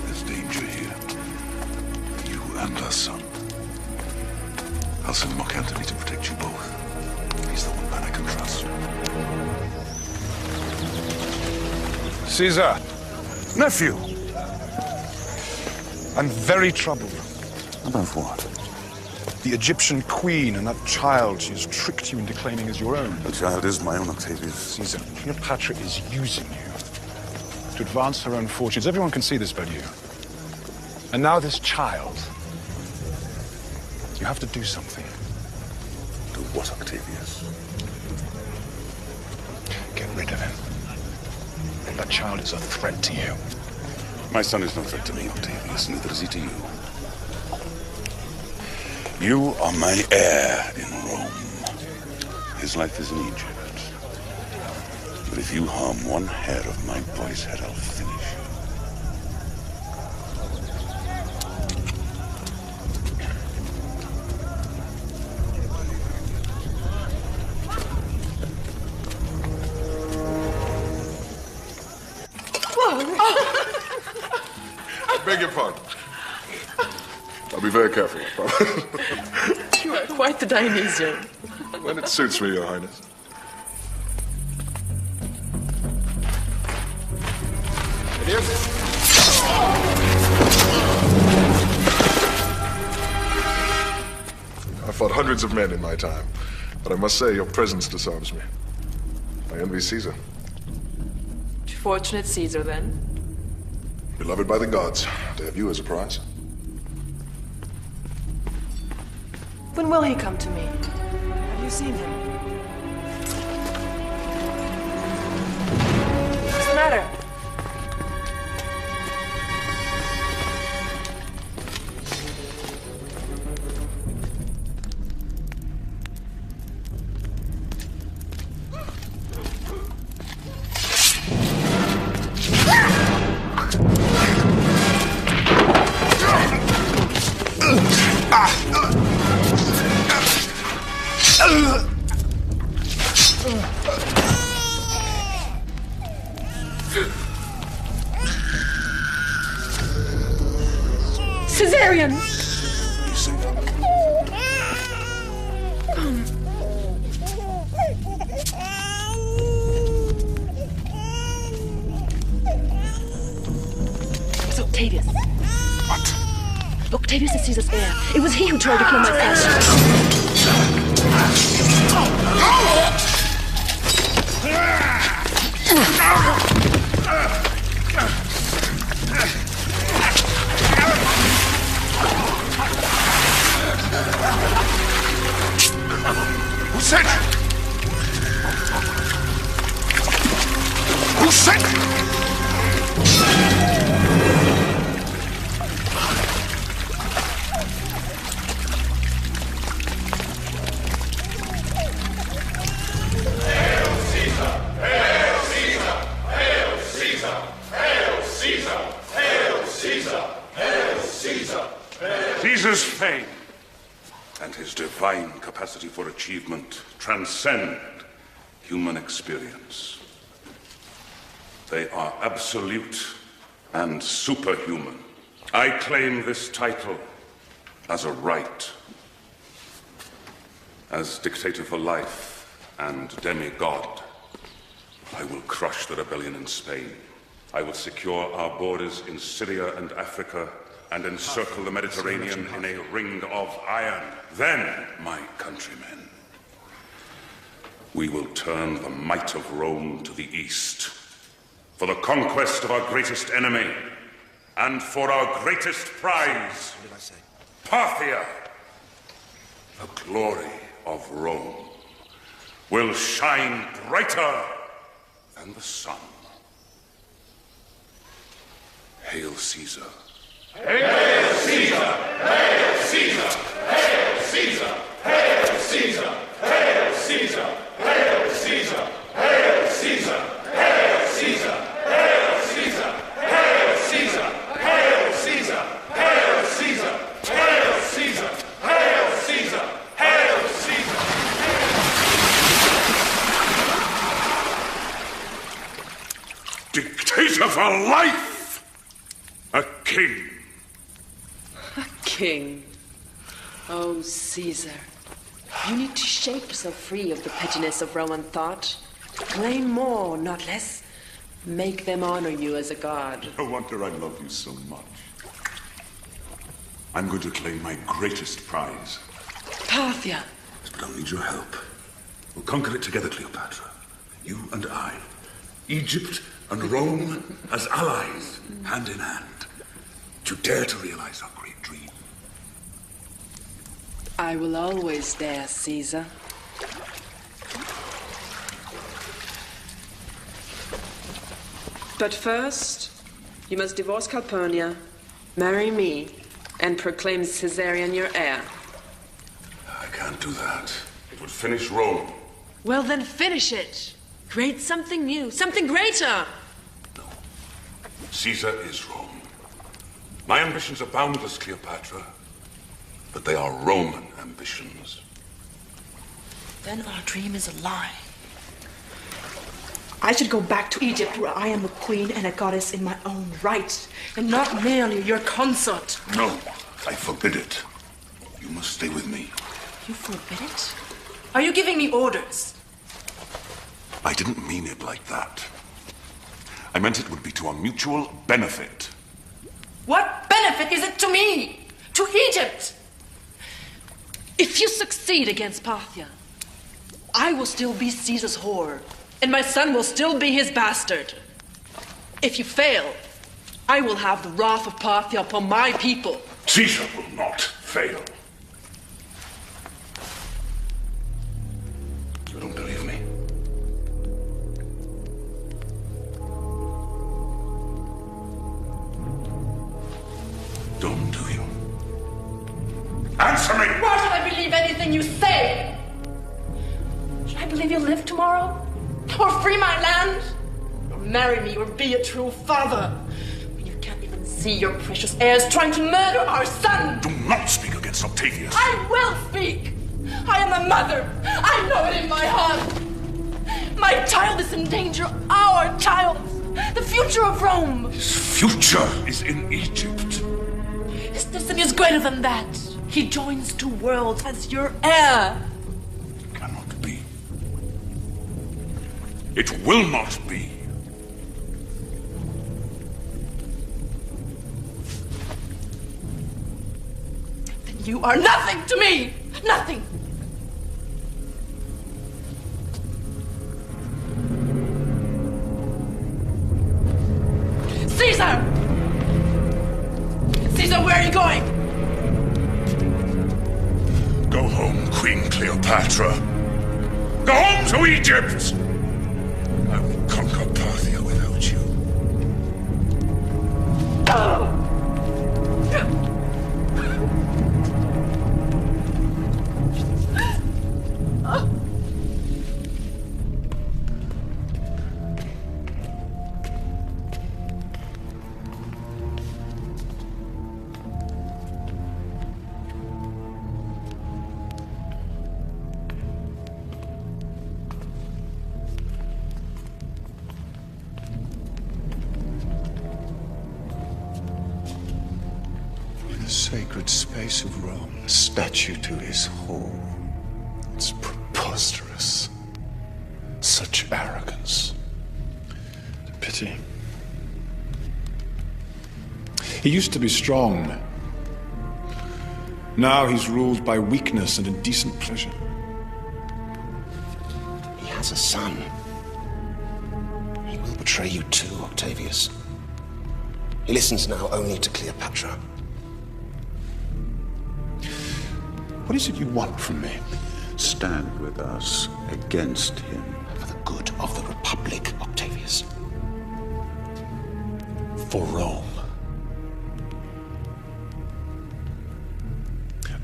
There's danger here. You and our son. I'll send Mark Antony to protect you both. He's the one man I can trust. Caesar, nephew. I'm very troubled. About what? The Egyptian queen and that child she has tricked you into claiming as your own. The child is my own, Octavius. Caesar, Cleopatra is using you to advance her own fortunes. Everyone can see this but you. And now this child. You have to do something. Do what, Octavius? Get rid of him. That child is a threat to you. My son is no threat to me, Octavius, neither is he to you. You are my heir in Rome. His life is in Egypt. But if you harm one hair of my boy's head, I'll finish you. I beg your pardon. I'll be very careful, I promise. You are quite the Dionysian. When it suits me, Your Highness. I fought hundreds of men in my time, but I must say your presence disarms me. I envy Caesar. Fortunate Caesar, then. Beloved by the gods, to have you as a prize. When will he come to me? Have you seen him? What's the matter? Caesarion! It's Octavius. What? Octavius is Caesar's heir. It was he who tried to kill my father. Who sent you? Who sent you? attain, and his divine capacity for achievement transcend human experience. They are absolute and superhuman. I claim this title as a right. As dictator for life and demigod, I will crush the rebellion in Spain. I will secure our borders in Syria and Africa and encircle the Mediterranean in a ring of iron. Then, my countrymen, we will turn the might of Rome to the east for the conquest of our greatest enemy and for our greatest prize, Parthia. The glory of Rome will shine brighter than the sun. Hail Caesar. Hail Caesar! Hail Caesar! Hail Caesar! Hail Caesar! Hail Caesar! Hail Caesar! Hail Caesar! Hail Caesar! Hail Caesar! Hail Caesar! Hail Caesar! Hail Caesar! Hail Caesar! Hail Caesar! Hail Caesar! Dictator for life! A king! King. Oh, Caesar. You need to shake yourself free of the pettiness of Roman thought. Claim more, not less. Make them honor you as a god. No wonder I love you so much. I'm going to claim my greatest prize. Parthia. But I'll need your help. We'll conquer it together, Cleopatra. You and I. Egypt and Rome as allies, hand in hand. Do you dare to realize our great dream? I will always dare, Caesar. But first, you must divorce Calpurnia, marry me, and proclaim Caesarion your heir. I can't do that. It would finish Rome. Well, then finish it. Create something new, something greater. Caesar is Rome. My ambitions are boundless, Cleopatra, but they are Roman ambitions. Then our dream is a lie. I should go back to Egypt where I am a queen and a goddess in my own right, and not merely your consort. No, I forbid it. You must stay with me. You forbid it? Are you giving me orders? I didn't mean it like that. I meant it would be to our mutual benefit. What benefit is it to me? To Egypt? If you succeed against Parthia, I will still be Caesar's whore, and my son will still be his bastard. If you fail, I will have the wrath of Parthia upon my people. Caesar will not fail. You don't believe me? Don't, do you? Answer me! Why should I believe anything you say? Should I believe you'll live tomorrow? Or free my land? Or marry me or be a true father? When you can't even see your precious heirs trying to murder our son! Do not speak against Octavius! I will speak! I am a mother! I know it in my heart! My child is in danger! Our child! The future of Rome! His future is in Egypt. His destiny is greater than that. He joins two worlds as your heir. It cannot be. It will not be. Then you are nothing to me! Nothing! Caesar! Caesar, where are you going? Go home, Queen Cleopatra. Go home to Egypt! I will conquer Parthia without you. sacred space of Rome, a statue to his whore. It's preposterous. Such arrogance. Pity. He used to be strong. Now he's ruled by weakness and indecent pleasure. He has a son. He will betray you too, Octavius. He listens now only to Cleopatra. What is it you want from me? Stand with us against him. For the good of the Republic, Octavius. For Rome.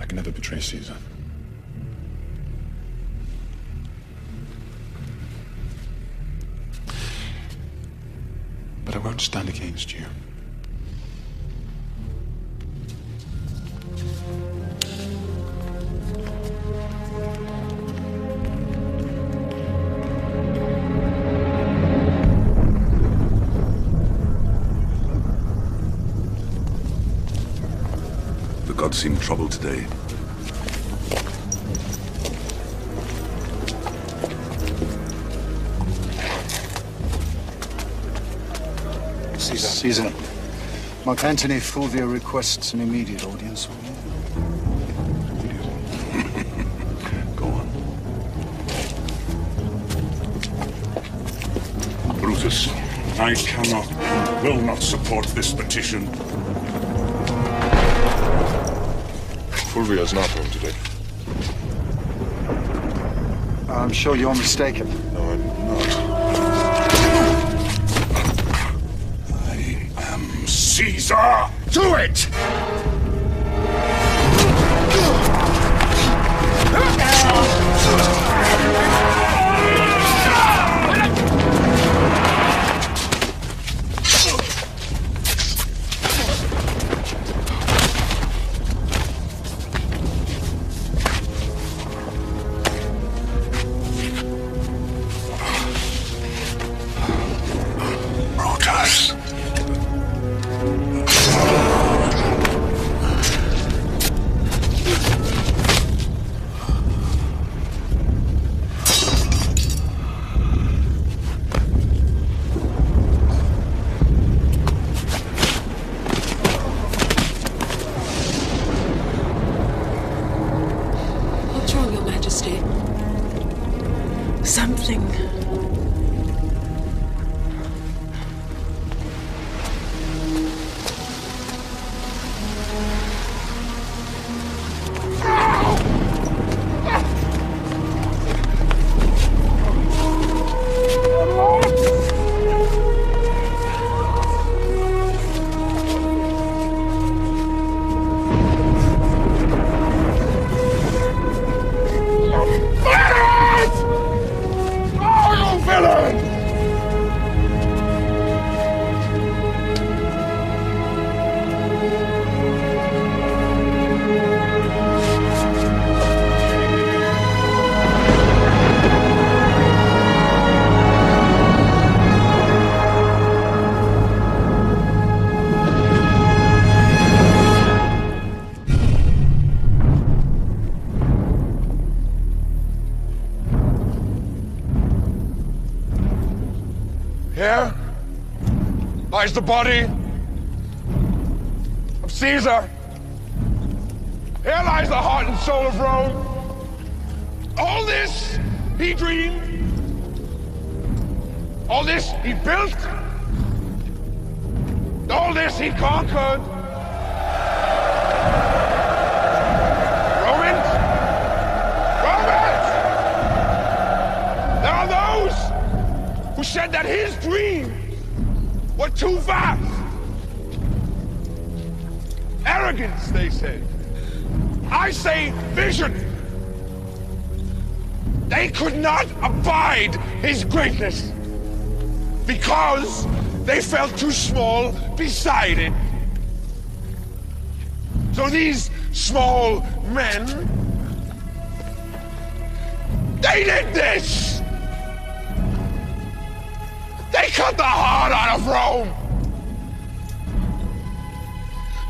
I can never betray Caesar. But I won't stand against you. The gods seem troubled today. Caesar. Mark Antony Fulvia requests an immediate audience with you. Go on. Brutus, I cannot and will not support this petition. Fulvia is not home today. I'm sure you're mistaken. No, I'm not. Caesar! Do it! Brutus. What's wrong, Your Majesty? Something. Here lies the body of Caesar. Here lies the heart and soul of Rome. All this he dreamed. All this he built. All this he conquered. Romans! Romans! There are those who said that his dreams were too vast. Arrogance, they said. I say vision. They could not abide his greatness because they felt too small beside it. So these small men, they did this. They cut the heart out of Rome.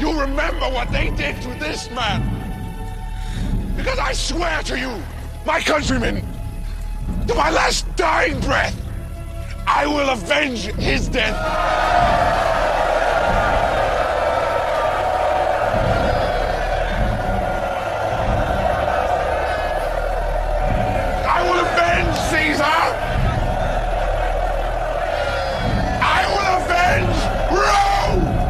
you remember what they did to this man. Because I swear to you, my countrymen, to my last dying breath, I will avenge his death. I will avenge Caesar! I will avenge Rome!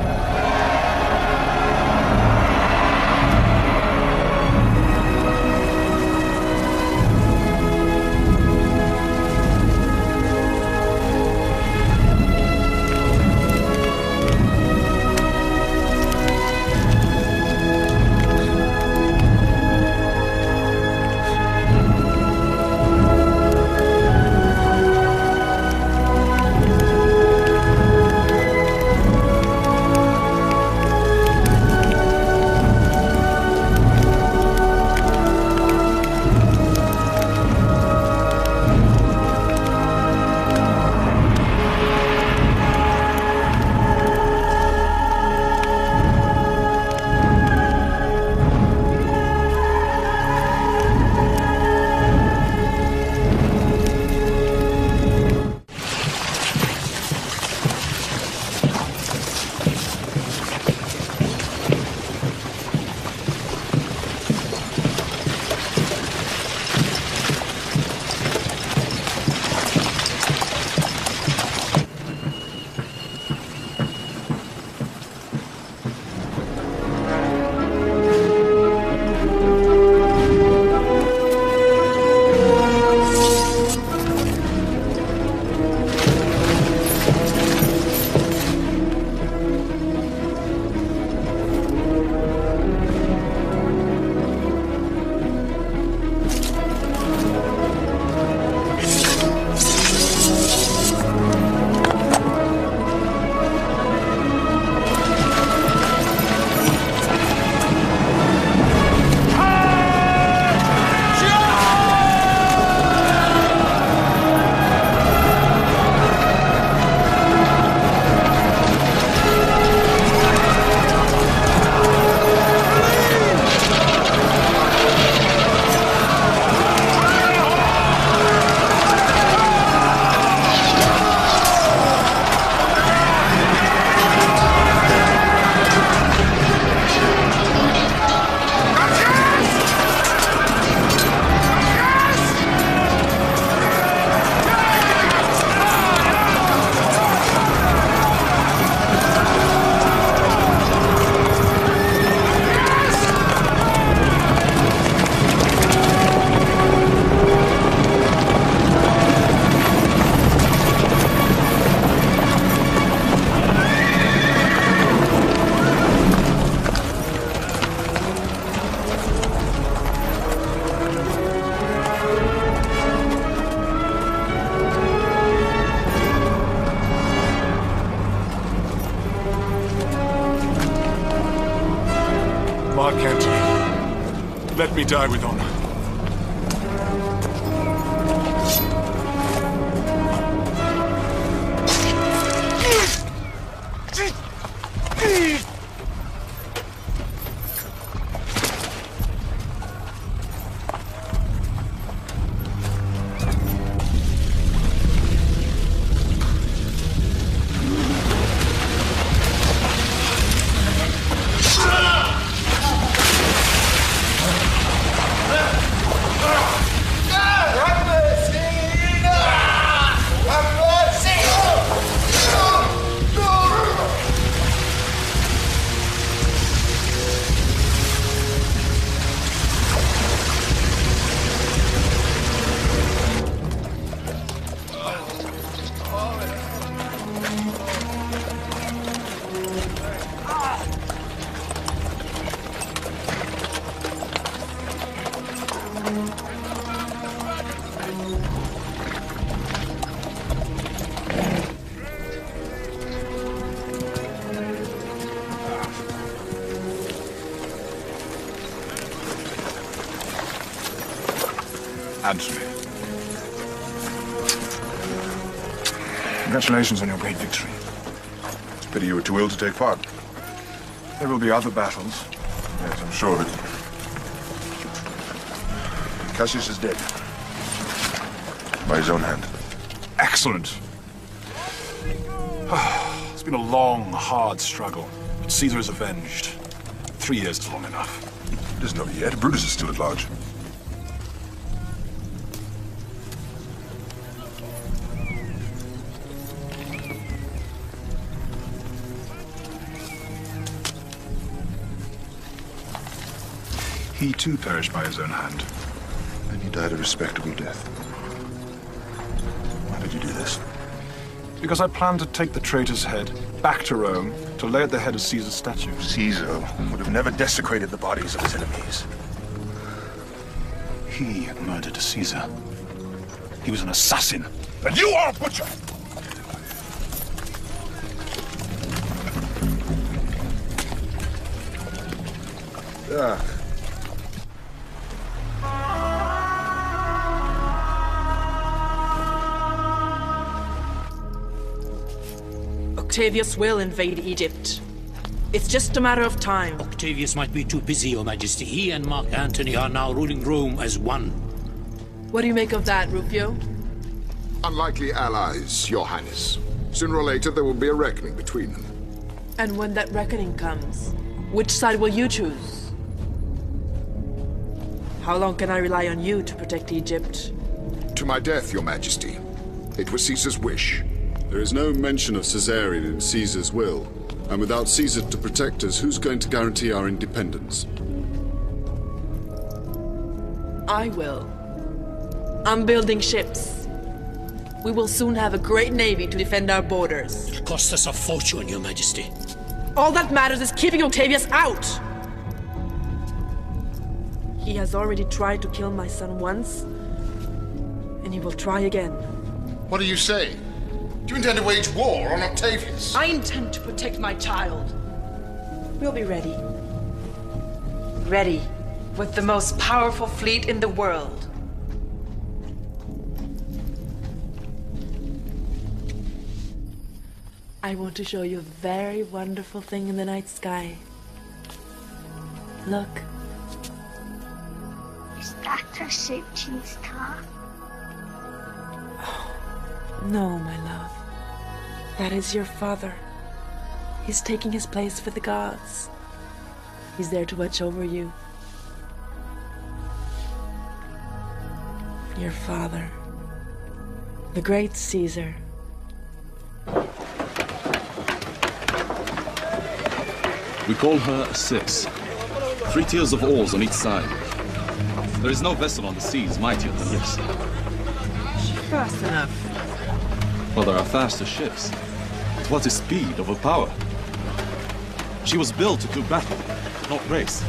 Mark Antony, let me die with honor. Antony. Congratulations on your great victory. It's a pity you were too ill to take part. There will be other battles. Yes, I'm sure of it. Cassius is dead. By his own hand. Excellent. It's been a long, hard struggle, but Caesar is avenged. 3 years is long enough. It isn't over yet. Brutus is still at large. He too perished by his own hand. And he died a respectable death. Why did you do this? Because I planned to take the traitor's head back to Rome to lay at the head of Caesar's statue. Caesar would have never desecrated the bodies of his enemies. He murdered Caesar. He was an assassin. And you are a butcher! Octavius will invade Egypt. It's just a matter of time. Octavius might be too busy, Your Majesty. He and Mark Antony are now ruling Rome as one. What do you make of that, Rufio? Unlikely allies, Your Highness. Sooner or later, there will be a reckoning between them. And when that reckoning comes, which side will you choose? How long can I rely on you to protect Egypt? To my death, Your Majesty. It was Caesar's wish. There is no mention of Caesarion in Caesar's will. And without Caesar to protect us, who's going to guarantee our independence? I will. I'm building ships. We will soon have a great navy to defend our borders. It'll cost us a fortune, Your Majesty. All that matters is keeping Octavius out! He has already tried to kill my son once, and he will try again. What are you saying? Do you intend to wage war on Octavius? I intend to protect my child. We'll be ready. Ready, with the most powerful fleet in the world. I want to show you a very wonderful thing in the night sky. Look. Is that a shaped star? No, my love. That is your father. He's taking his place for the gods. He's there to watch over you. Your father. The great Caesar. We call her a Cis. 3 tiers of oars on each side. There is no vessel on the seas mightier than this. Fast enough. Well, there are faster ships. But what is speed over power? She was built to do battle, not race.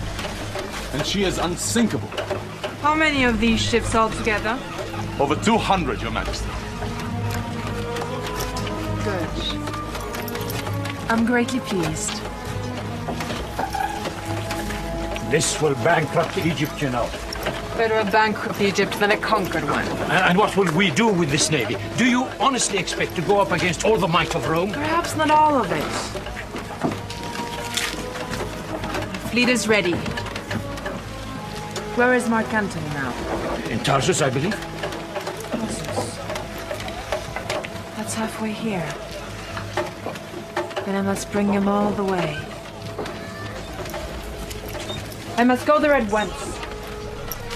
And she is unsinkable. How many of these ships altogether? Over 200, Your Majesty. Good. I'm greatly pleased. This will bankrupt Egypt, you know. Better a bankrupt Egypt than a conquered one. And what will we do with this navy? Do you honestly expect to go up against all the might of Rome? Perhaps not all of it. The fleet is ready. Where is Mark Antony now? In Tarsus, I believe. That's halfway here. Then I must bring him all the way. I must go there at once.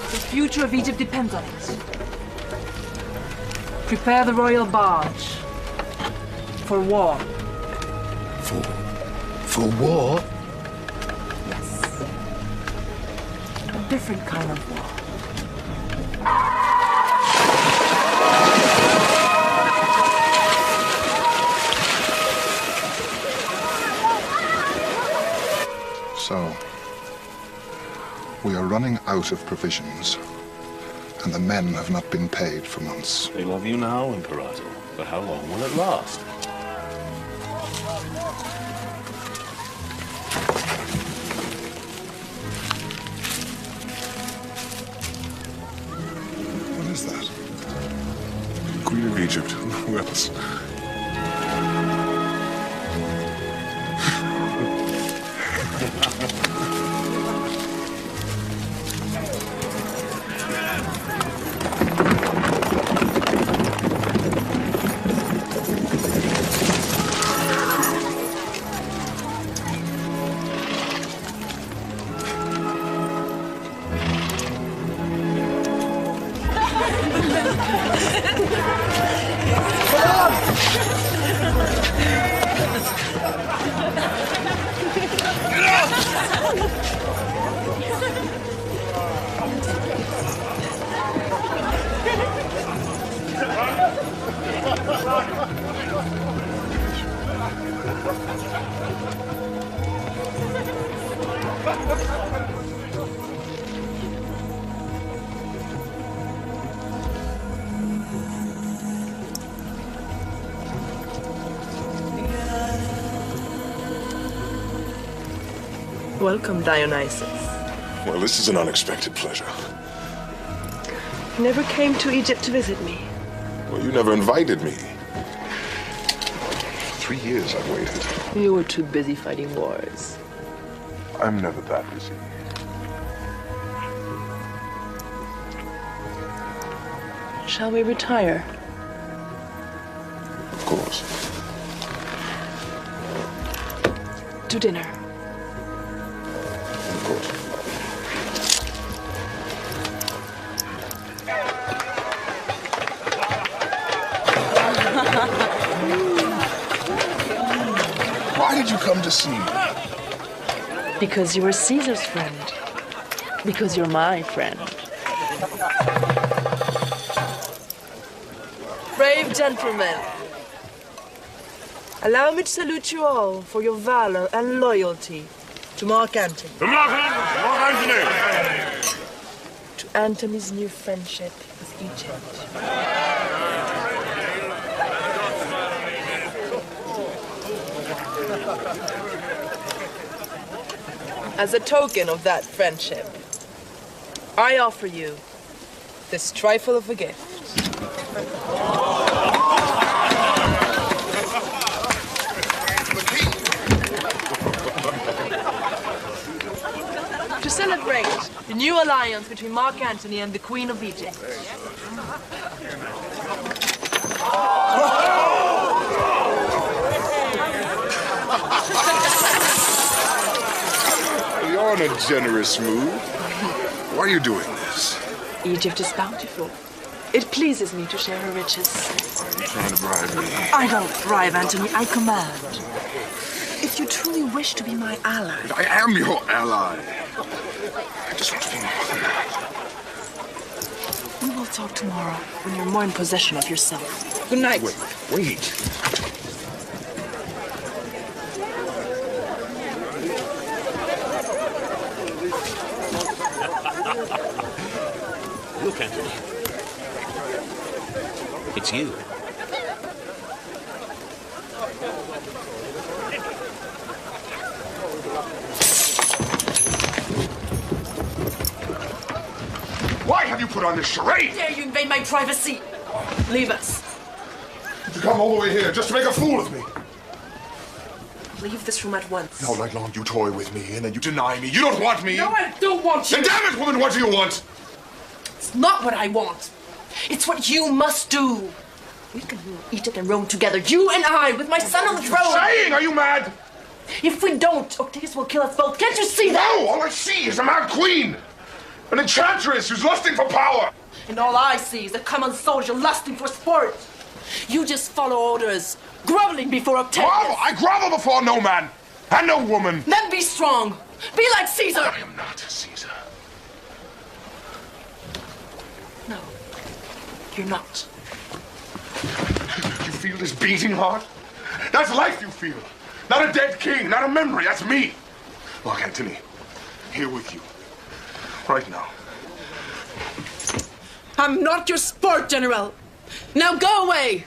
The future of Egypt depends on it. Prepare the royal barge. For war. For war? Yes. A different kind of war. So, we are running out of provisions, and the men have not been paid for months. They love you now, Imperator, but how long will it last? What is that? Queen of Egypt. Who else? Welcome, Dionysus. Well, this is an unexpected pleasure. You never came to Egypt to visit me. Well, you never invited me. 3 years I've waited. You were too busy fighting wars. I'm never that busy. Shall we retire? Of course. To dinner. Of course. Why did you come to see me? Because you were Caesar's friend. Because you're my friend. Brave gentlemen, allow me to salute you all for your valor and loyalty to Mark Antony. To Mark Antony! To Antony's new friendship with Egypt. As a token of that friendship, I offer you this trifle of a gift. To celebrate the new alliance between Mark Antony and the Queen of Egypt. You're in a generous mood. Why are you doing this? Egypt is bountiful. It pleases me to share her riches. Are you trying to bribe me? I don't bribe, Antony. I command. If you truly wish to be my ally... I am your ally. I just want to be more than that. We will talk tomorrow when you're more in possession of yourself. Good night. Wait. Look, Anthony. It's you. Why have you put on this charade? Dare you invade my privacy? Leave us. You come all the way here just to make a fool of me. Leave this room at once. All night long you toy with me and then you deny me. You don't want me. No, I don't want you. Then damn it, woman, what do you want? It's not what I want. It's what you must do. We can rule Egypt and Rome together. You and I, with my son on the throne. What are you saying? Are you mad? If we don't, Octavius will kill us both. Can't you see that? No, all I see is a mad queen. An enchantress who's lusting for power. And all I see is a common soldier lusting for sport. You just follow orders, groveling before Octavius. Grovel? I grovel before no man and no woman. Then be strong. Be like Caesar. I am not Caesar. No, you're not. You feel this beating heart? That's life you feel. Not a dead king, not a memory. That's me. Mark Antony, here with you. Right now. I'm not your sport, General. Now go away.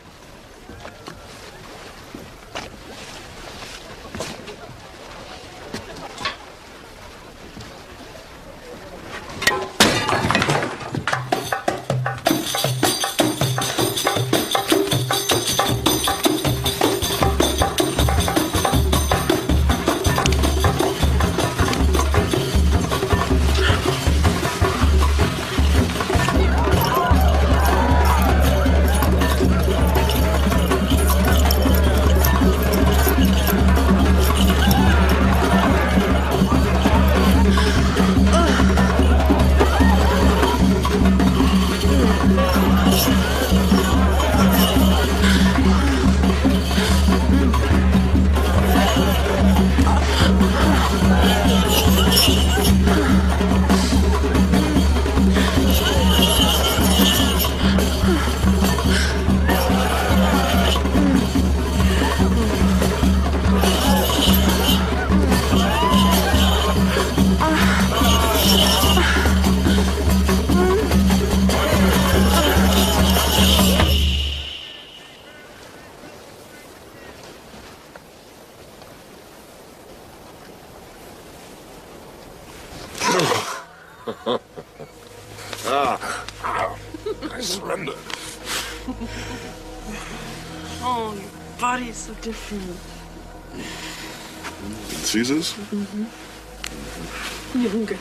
Oh, your body is so different. Caesar's? Mm-hmm. Younger.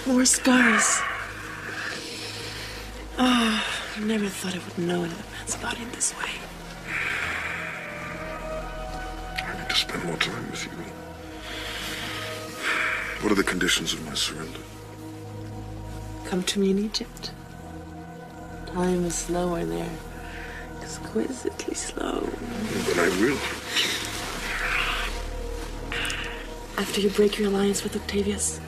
More scars. Oh, I never thought I would know another man's body in this way. I need to spend more time with you. What are the conditions of my surrender? Come to me in Egypt. Time is slower there. Exquisitely slow. But I will. After you break your alliance with Octavius.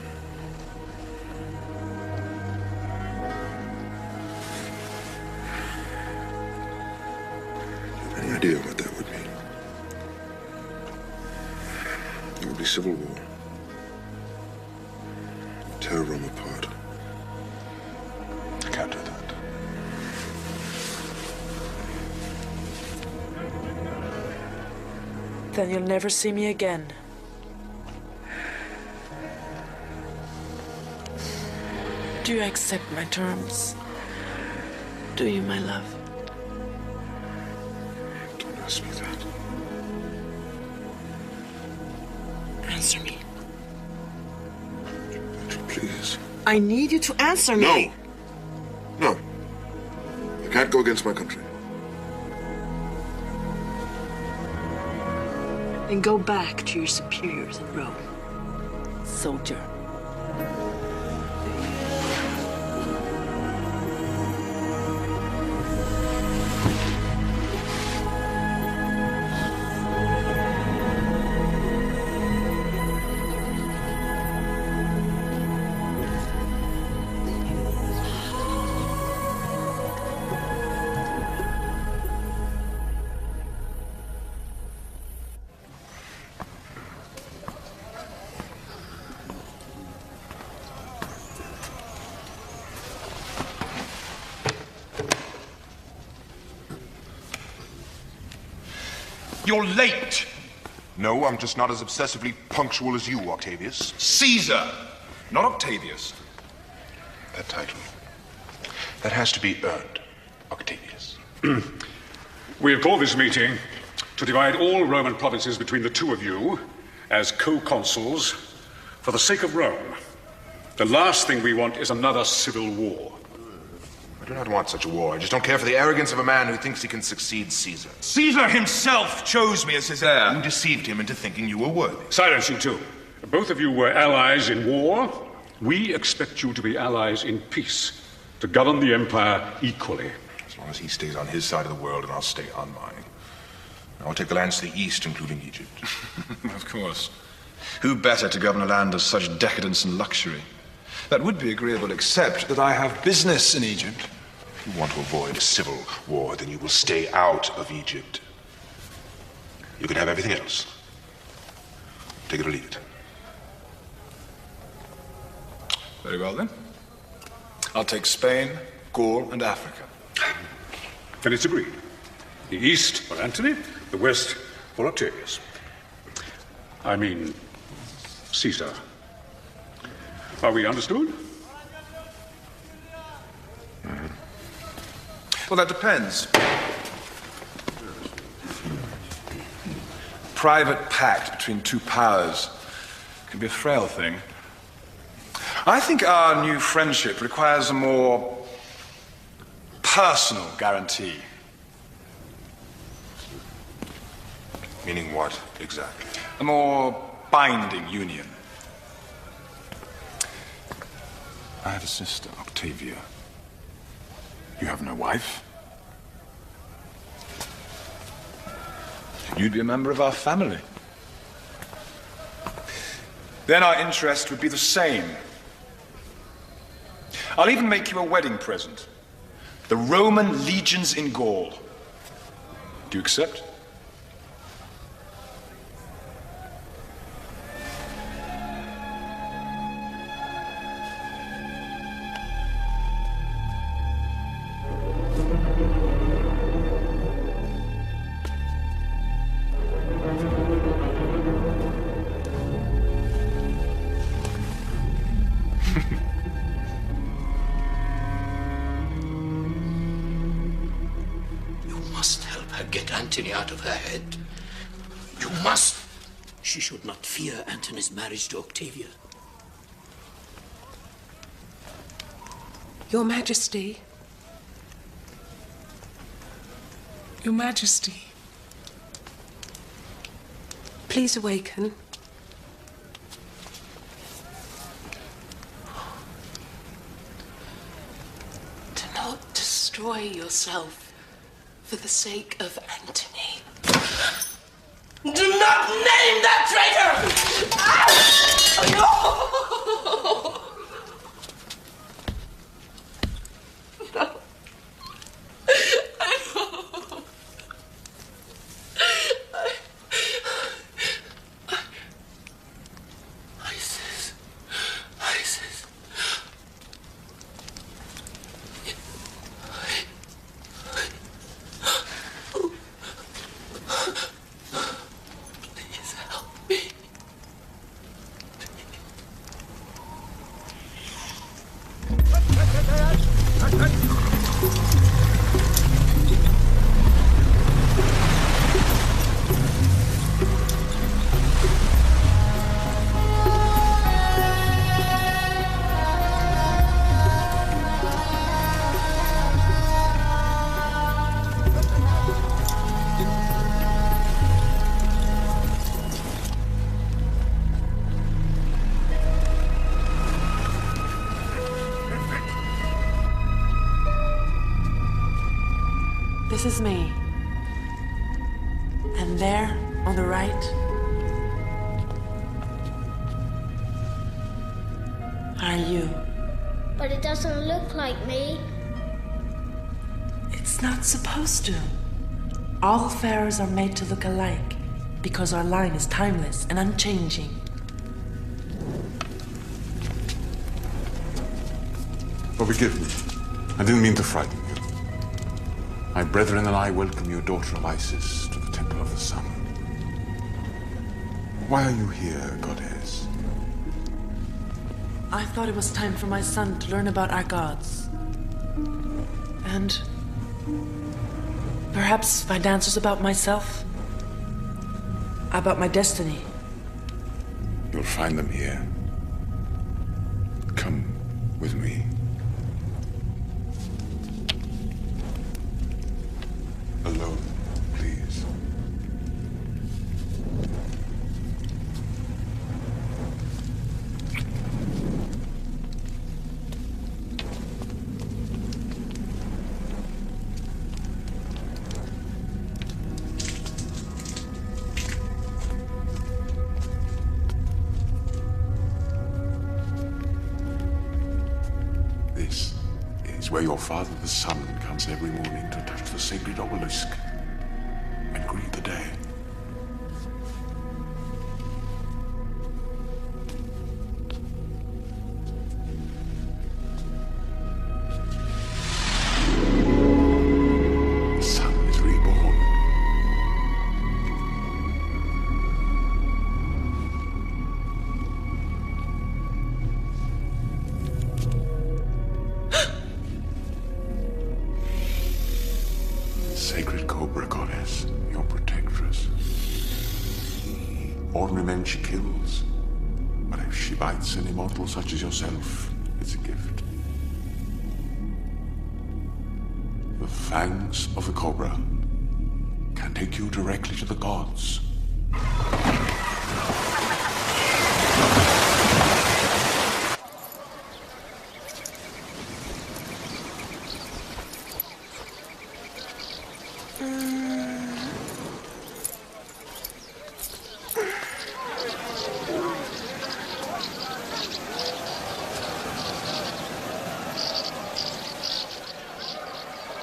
Any idea what that would mean? It would be civil war. Tear Rome apart. I can't do that. Then you'll never see me again. Do you accept my terms? Do you, my love? Don't ask me that. Answer me. Please. I need you to answer me. No. I can't go against my country. Then go back to your superiors in Rome. Soldier. You're late. No, I'm just not as obsessively punctual as you, Octavius. Caesar, not Octavius. That title. That has to be earned, Octavius. We have called this meeting to divide all Roman provinces between the two of you as co-consuls for the sake of Rome. The last thing we want is another civil war. I do not want such a war. I just don't care for the arrogance of a man who thinks he can succeed Caesar. Caesar himself chose me as his heir. You deceived him into thinking you were worthy. Silence, you two. Both of you were allies in war. We expect you to be allies in peace, to govern the empire equally. As long as he stays on his side of the world and I'll stay on mine. I'll take the lands to the east, including Egypt. Of course. Who better to govern a land of such decadence and luxury? That would be agreeable, except that I have business in Egypt. If you want to avoid a civil war, then you will stay out of Egypt. You can have everything else. Take it or leave it. Very well, then. I'll take Spain, Gaul, and Africa. Then it's agreed. The east for Antony, the west for Octavius. I mean, Caesar. Are we understood? Well, that depends. Private pact between two powers can be a frail thing. I think our new friendship requires a more personal guarantee. Meaning what, exactly? A more binding union. I have a sister, Octavia. You have no wife. You'd be a member of our family. Then our interest would be the same. I'll even make you a wedding present. The Roman legions in Gaul. Do you accept? must help her get Antony out of her head. You must. She should not fear Antony's marriage to Octavia. Your Majesty. Your Majesty. Please awaken. Do not destroy yourself for the sake of Antony. Do not name that traitor! No! This is me. And there, on the right, are you. But it doesn't look like me. It's not supposed to. All pharaohs are made to look alike because our line is timeless and unchanging. Forgive me. I didn't mean to frighten you. My brethren and I welcome you, daughter of Isis, to the Temple of the Sun. Why are you here, goddess? I thought it was time for my son to learn about our gods. And perhaps find answers about myself. About my destiny. You'll find them here. Come with me. Alone, please. This is where your father, the sun, comes every morning to touch the sacred obelisk and greet the day. The sun is reborn. Sacred Cobra Goddess, your protectress. Ordinary men she kills, but if she bites an immortal such as yourself, it's a gift. The fangs of the Cobra can take you directly to the gods.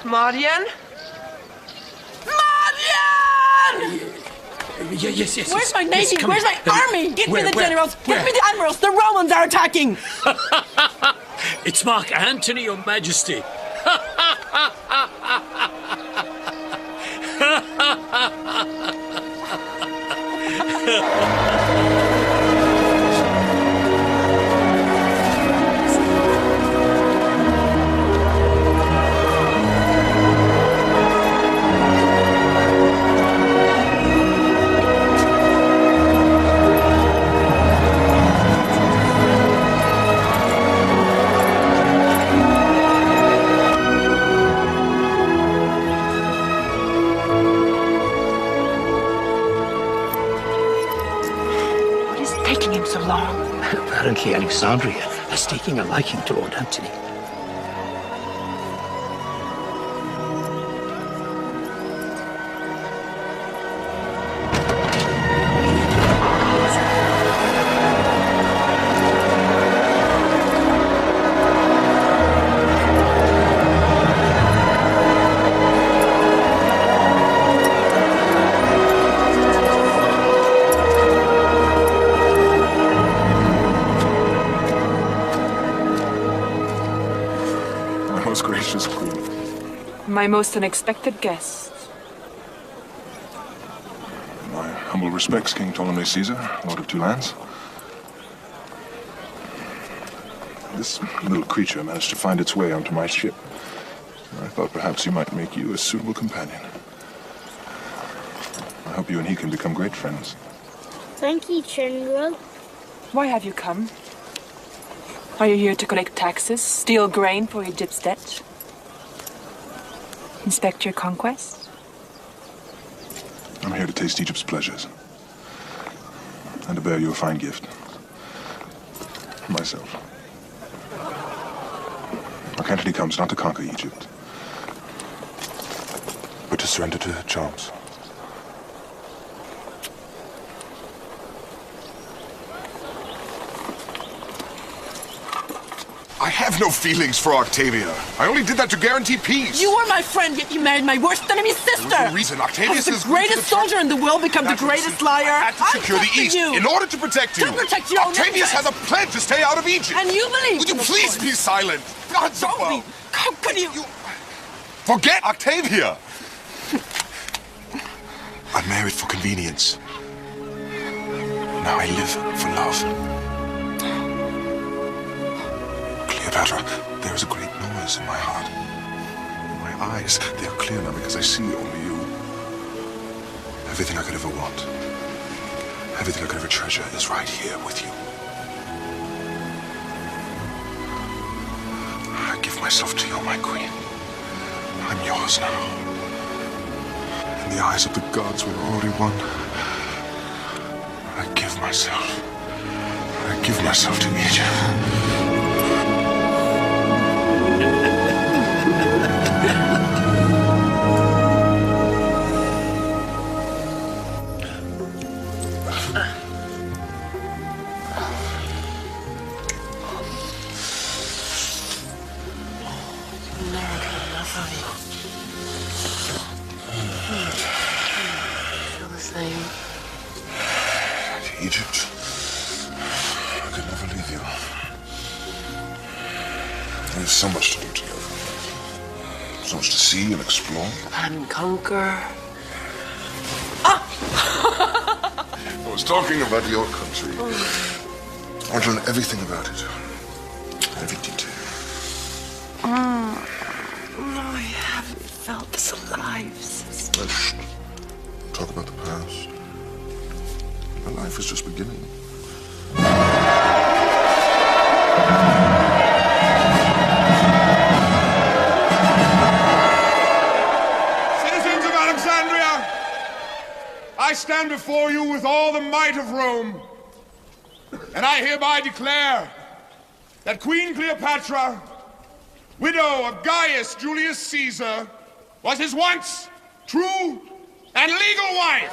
Marian? Yes. Where's my navy? Yes, come Where's here. my army? Get me the generals! Get me the admirals! The Romans are attacking! It's Mark Antony, Your Majesty. Apparently, Alexandria is taking a liking to Lord Antony. Most gracious queen. My most unexpected guest. My humble respects, King Ptolemy Caesar, Lord of Two Lands. This little creature managed to find its way onto my ship. I thought perhaps he might make you a suitable companion. I hope you and he can become great friends. Thank you, General. Why have you come? Are you here to collect taxes, steal grain for Egypt's debt? Inspect your conquest? I'm here to taste Egypt's pleasures. And to bear you a fine gift. Myself. Mark Antony comes not to conquer Egypt, but to surrender to her charms. I have no feelings for Octavia. I only did that to guarantee peace. You were my friend, yet you married my worst enemy's sister. There was no reason. Octavius Has the greatest soldier in the world become the greatest liar? I had to secure the East you. in order to protect you. To protect your own Octavius has a plan to stay out of Egypt. And you believe? Would you please be silent? Gods above. How could you? Forget Octavia. I married for convenience. Now I live for love. Cleopatra, there is a great noise in my heart. My eyes, they are clear now because I see only you. Everything I could ever want, everything I could ever treasure is right here with you. I give myself to you, my queen. I'm yours now. In the eyes of the gods, we're already one. I give myself to Egypt. Egypt. I could never leave you. There's so much to do together. So much to see and explore. And conquer. I was talking about your country. I want to learn everything about it. Every detail. No, I haven't felt this alive since. Shh. Talk about the past. My life is just beginning. Citizens of Alexandria, I stand before you with all the might of Rome, and I hereby declare that Queen Cleopatra, widow of Gaius Julius Caesar, was his once true and legal wife.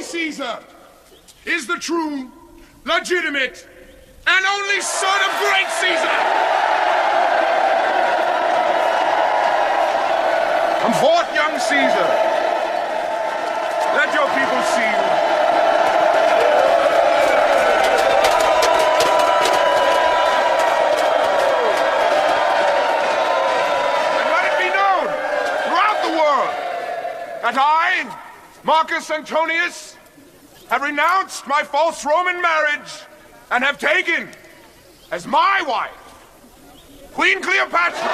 Caesar is the true, legitimate, and only son of great Caesar. Come forth, young Caesar. Let your people see you. And let it be known throughout the world that I, Marcus Antonius, have renounced my false Roman marriage and have taken as my wife Queen Cleopatra.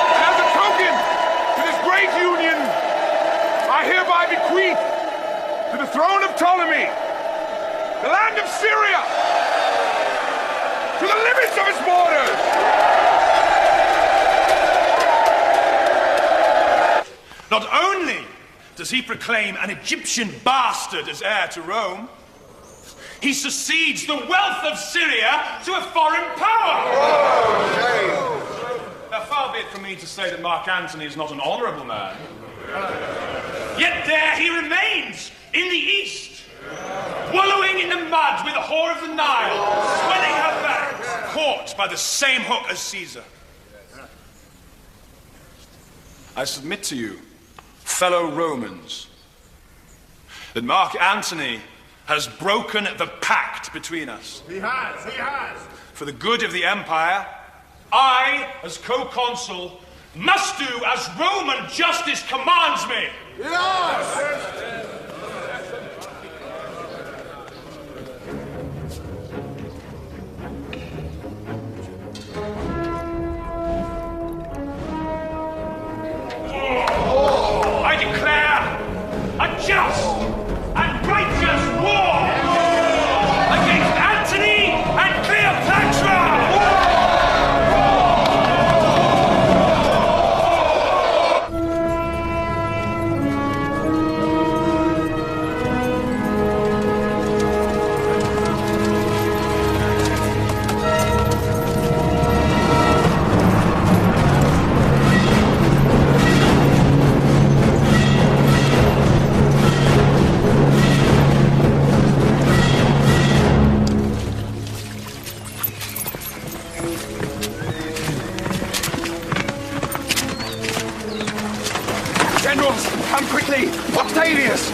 And as a token to this great union, I hereby bequeath to the throne of Ptolemy the land of Syria, to the limits of its borders, Not only does he proclaim an Egyptian bastard as heir to Rome, he succeeds the wealth of Syria to a foreign power. Now, far be it from me to say that Mark Antony is not an honourable man. Yet there he remains in the east, wallowing in the mud with the whore of the Nile, swelling her back, caught by the same hook as Caesar. I submit to you, fellow Romans, that Mark Antony has broken the pact between us. He has. For the good of the empire, I, as co-consul, must do as Roman justice commands me. Yes! I declare a just and righteous war against Antony and Cleopatra! Generals, come quickly! Octavius!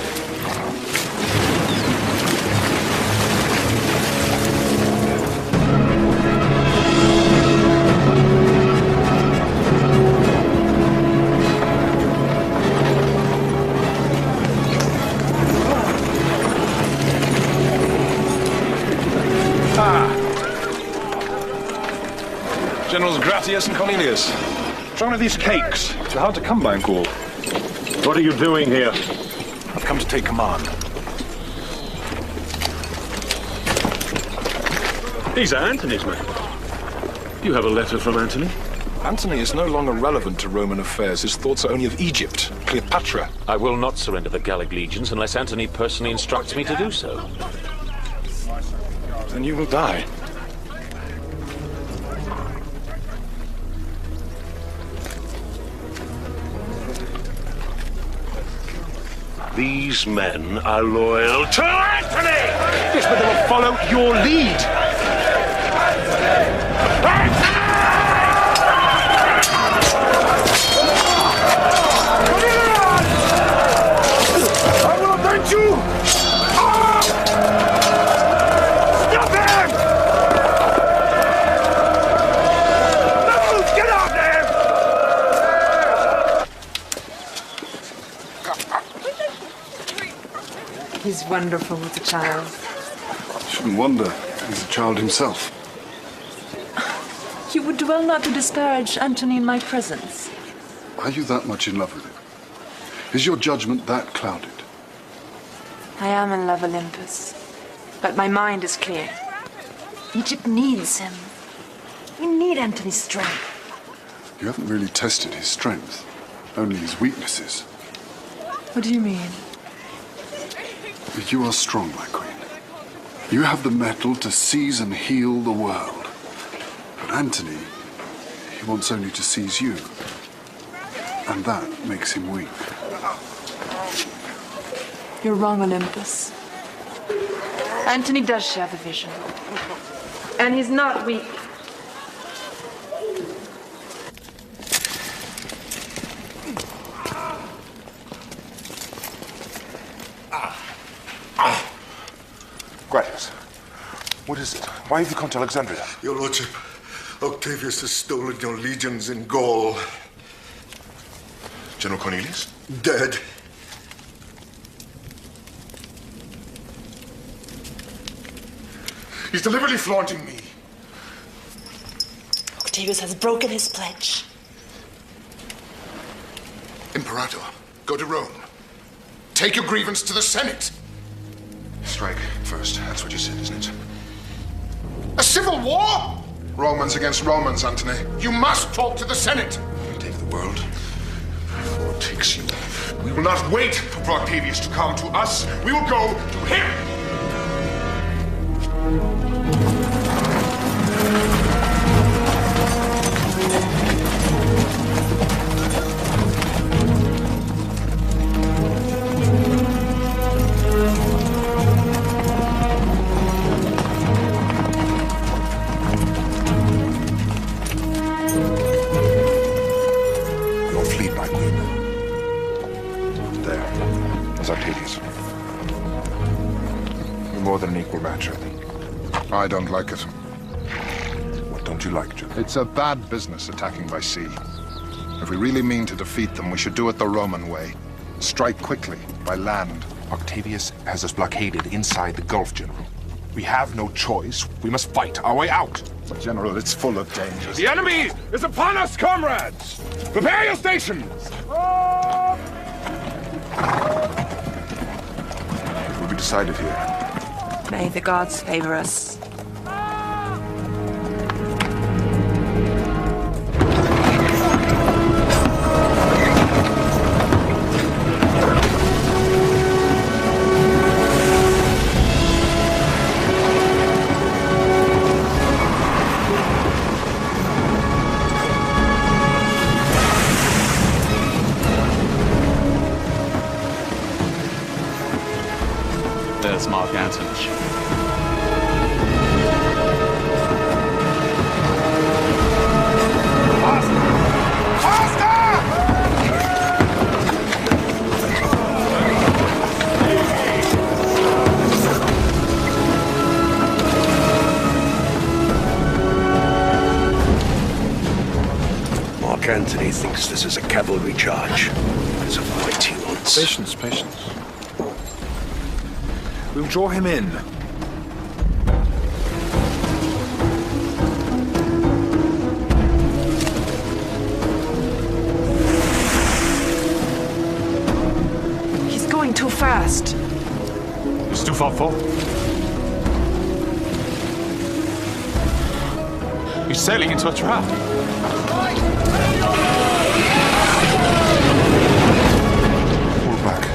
Generals Gratius and Cornelius. Try one of these cakes. They're hard to come by in Gaul. What are you doing here? I've come to take command. These are Antony's men. You have a letter from Antony? Antony is no longer relevant to Roman affairs. His thoughts are only of Egypt, Cleopatra. I will not surrender the Gallic legions unless Antony personally instructs me to do so. Then you will die. These men are loyal to Antony! Yes, but they will follow your lead. I will avenge you! Stop him! No! Get out there! He's wonderful with a child. Shouldn't wonder. He's a child himself. You would do well not to disparage Antony in my presence. Are you that much in love with him? Is your judgment that clouded? I am in love, Olympus. But my mind is clear. Egypt needs him. We need Antony's strength. You haven't really tested his strength, only his weaknesses. What do you mean? You are strong, my queen. You have the mettle to seize and heal the world. But Antony, he wants only to seize you. And that makes him weak. You're wrong, Olympus. Antony does share the vision. And he's not weak. Gratius, what is it? Why have you come to Alexandria? Your Lordship, Octavius has stolen your legions in Gaul. General Cornelius? Dead. He's deliberately flaunting me. Octavius has broken his pledge. Imperator, go to Rome. Take your grievance to the Senate. Strike first. That's what you said, isn't it? A civil war? Romans against Romans, Antony. You must talk to the Senate. Take the world for takes you. We will not wait for Octavius to come to us. We will go to him. Your fleet, my queen. There is Octavius. You're more than an equal match, I think. I don't like it. What don't you like, Jim? It's a bad business attacking by sea. If we really mean to defeat them, we should do it the Roman way. Strike quickly, by land. Octavius has us blockaded inside the Gulf, General. We have no choice. We must fight our way out. But, General, it's full of dangers. The enemy is upon us, comrades! Prepare your stations! It will be decided here. May the gods favor us. There's Mark Antony's ship. Mark Antony thinks this is a cavalry charge. It's a fight he wants. Patience, patience. We'll draw him in. He's going too fast. It's too far forward. He's sailing into a trap. Pull back.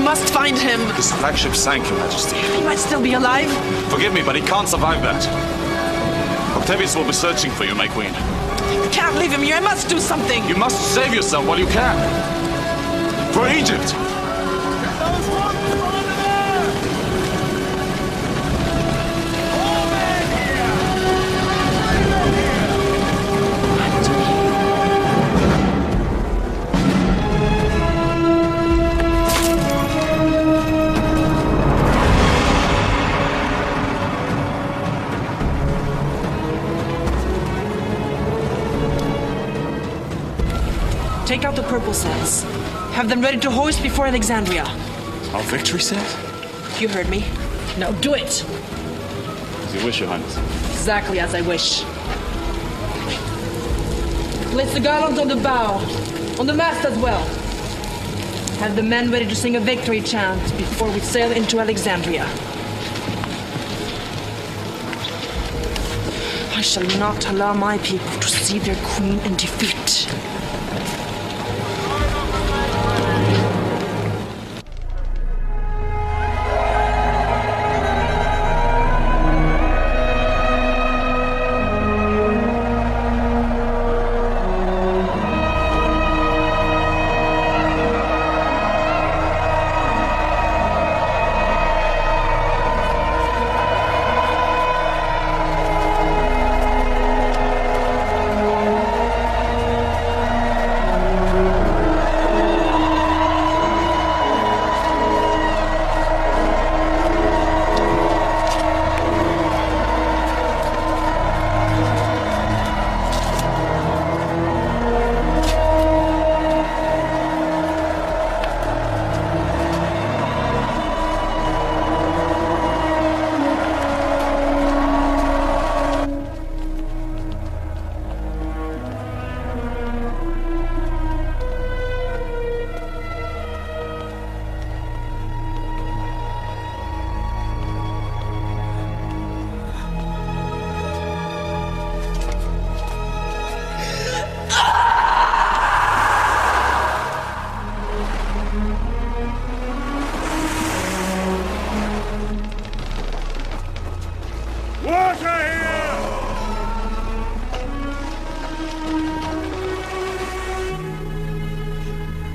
must find him. His flagship sank, Your Majesty. He might still be alive. Forgive me, but he can't survive that. Octavius will be searching for you, my queen. I can't leave him here. I must do something. You must save yourself while you can. For Egypt. Take out the purple cells. Have them ready to hoist before Alexandria. Our victory set? You heard me. Now do it. As you wish, Your Highness. Exactly as I wish. Place the garlands on the bow. On the mast as well. Have the men ready to sing a victory chant before we sail into Alexandria. I shall not allow my people to see their queen in defeat.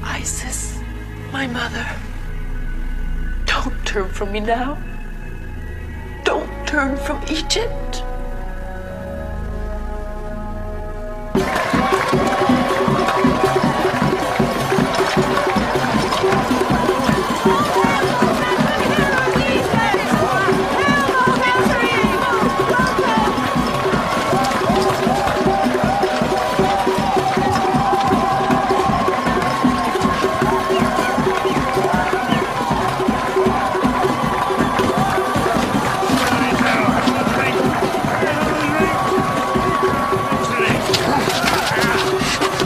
Isis, my mother, don't turn from me now. Don't turn from Egypt.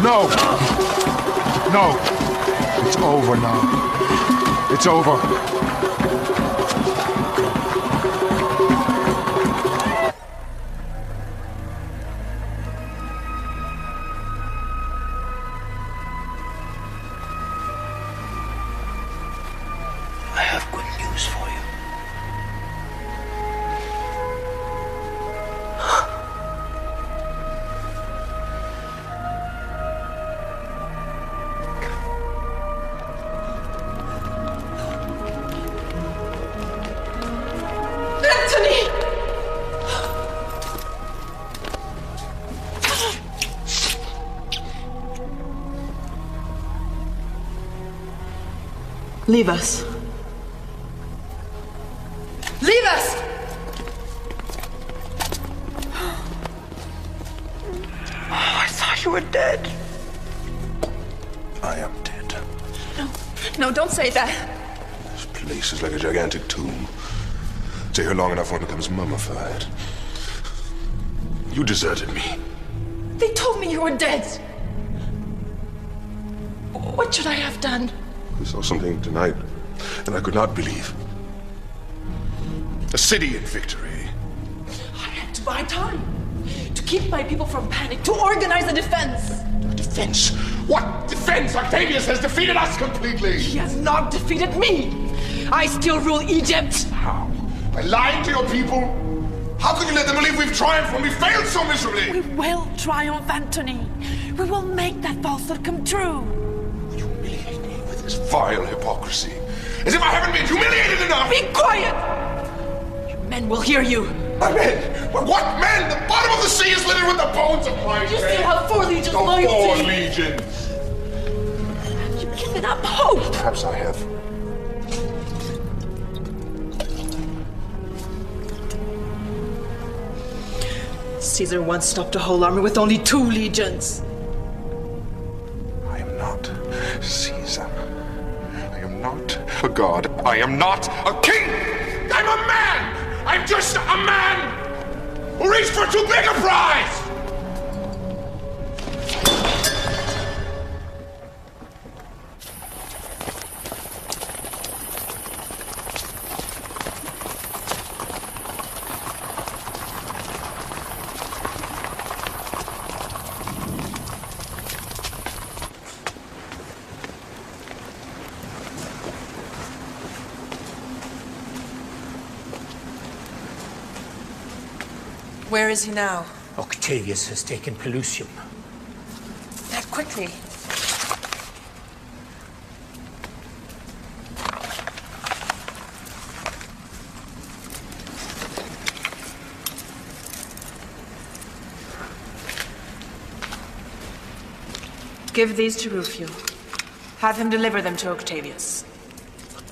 No! No! It's over now. It's over. I have good news for you. Leave us. Leave us! Oh, I thought you were dead. I am dead. No, don't say that. This place is like a gigantic tomb. Stay here long enough, one becomes mummified. You deserted me. They told me you were dead. What should I have done? I saw something tonight, and I could not believe. A city in victory. I had to buy time. To keep my people from panic. To organize a defense. Defense? What defense? Octavius has defeated us completely. He has not defeated me. I still rule Egypt. How? By lying to your people? How can you let them believe we've triumphed when we failed so miserably? We will triumph, Anthony. We will make that falsehood come true. Humiliate me with this vile hypocrisy. As if I haven't been humiliated enough! Be quiet! Your men will hear you. My men? What men? The bottom of the sea is littered with the bones of my men. You still have 4 legions The loyalty. 4 legions. You've given up hope. Perhaps I have. Caesar once stopped a whole army with only 2 legions. I am not Caesar. I am not a god. I am not a king. I'm a man. I'm just a man who reached for too big a prize. Where is he now? Octavius has taken Pelusium. That quickly. Give these to Rufio. Have him deliver them to Octavius.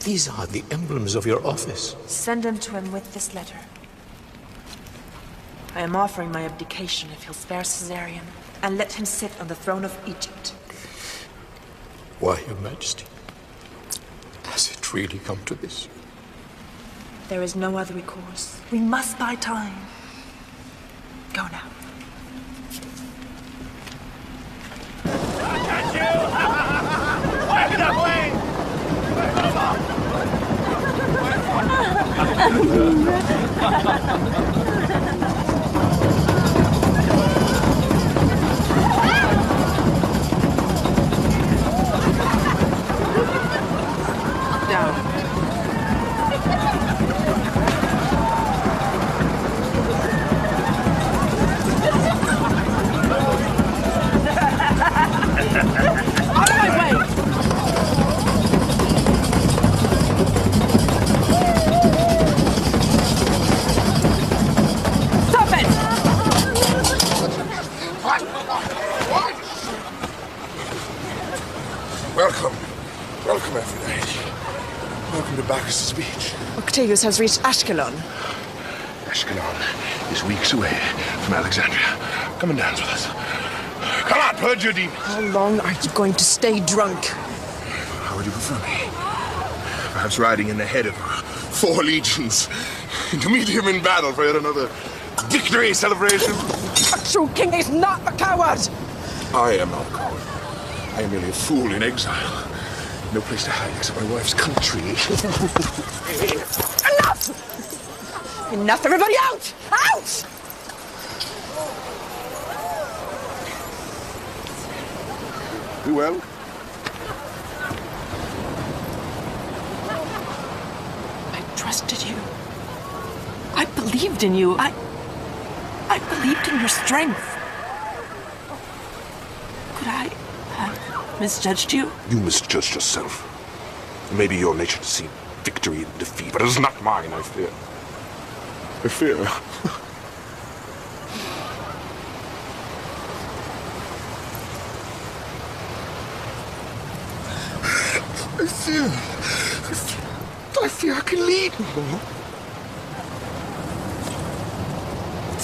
These are the emblems of your office. Send them to him with this letter. I am offering my abdication if he'll spare Caesarion and let him sit on the throne of Egypt. Why, Your Majesty? Has it really come to this? There is no other recourse. We must buy time. Go now. Catch you! Work it up, Wayne! Welcome. Welcome, Aphrodite. Welcome to Bacchus's beach. Octavius has reached Ashkelon. Ashkelon is weeks away from Alexandria. Come and dance with us. Come on, purge your demons. How long are you going to stay drunk? How would you prefer me? Perhaps riding in the head of 4 legions to meet him in battle for yet another victory celebration. A true king is not a coward! I am not a coward. I am merely a fool in exile. No place to hide except my wife's country. Enough! Enough, everybody out! Out! Do well. I trusted you. I believed in you. I believed in your strength. Could I have misjudged you? You misjudged yourself. It may be your nature to see victory in defeat, but it is not mine, I fear. I fear. I fear I can lead no more.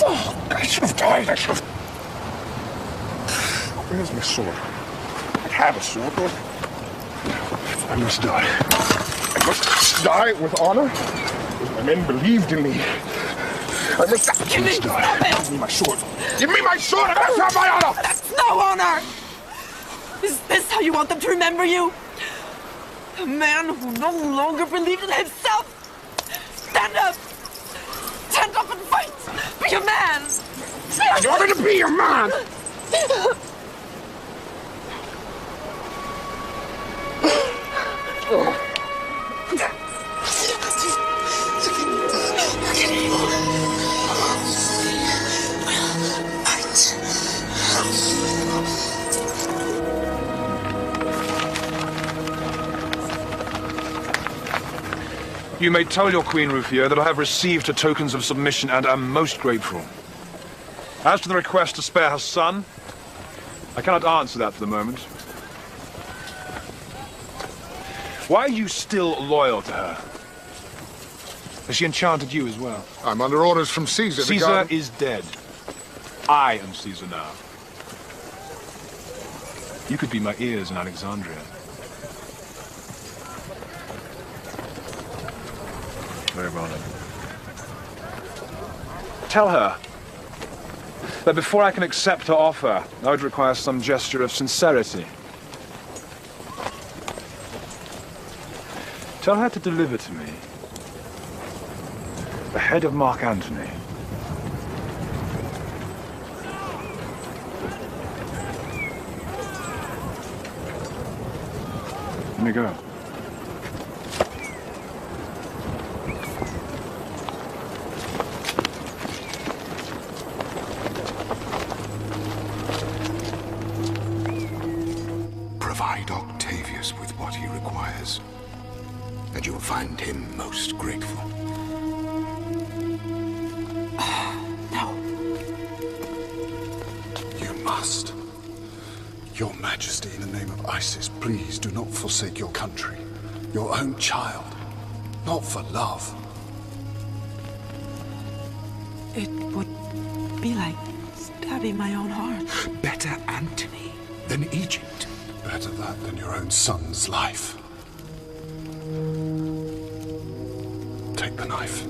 Oh, I should have died. I should have. Where's my sword? I have a sword, but I must die. I must die with honor. My men believed in me. I must die. Give me my sword. Give me my sword. I must have my honor. That's no honor! Is this how you want them to remember you? A man who no longer believed in himself? Stand up! Stand up and fight! Be a man! I'm going to be a man! You may tell your Queen Rufio that I have received her tokens of submission and am most grateful. As to the request to spare her son, I cannot answer that for the moment. Why are you still loyal to her? Has she enchanted you as well? I'm under orders from Caesar. Caesar is dead. I am Caesar now. You could be my ears in Alexandria. Very well then. Tell her that before I can accept her offer, I would require some gesture of sincerity. Tell her to deliver to me the head of Mark Antony. Let me go. Provide Octavius with what he requires, and you will find him most grateful. No. You must. Your Majesty, in the name of Isis, please do not forsake your country, your own child, not for love. It would be like stabbing my own heart. Better Antony than Egypt. Better that than your own son's life. Take the knife.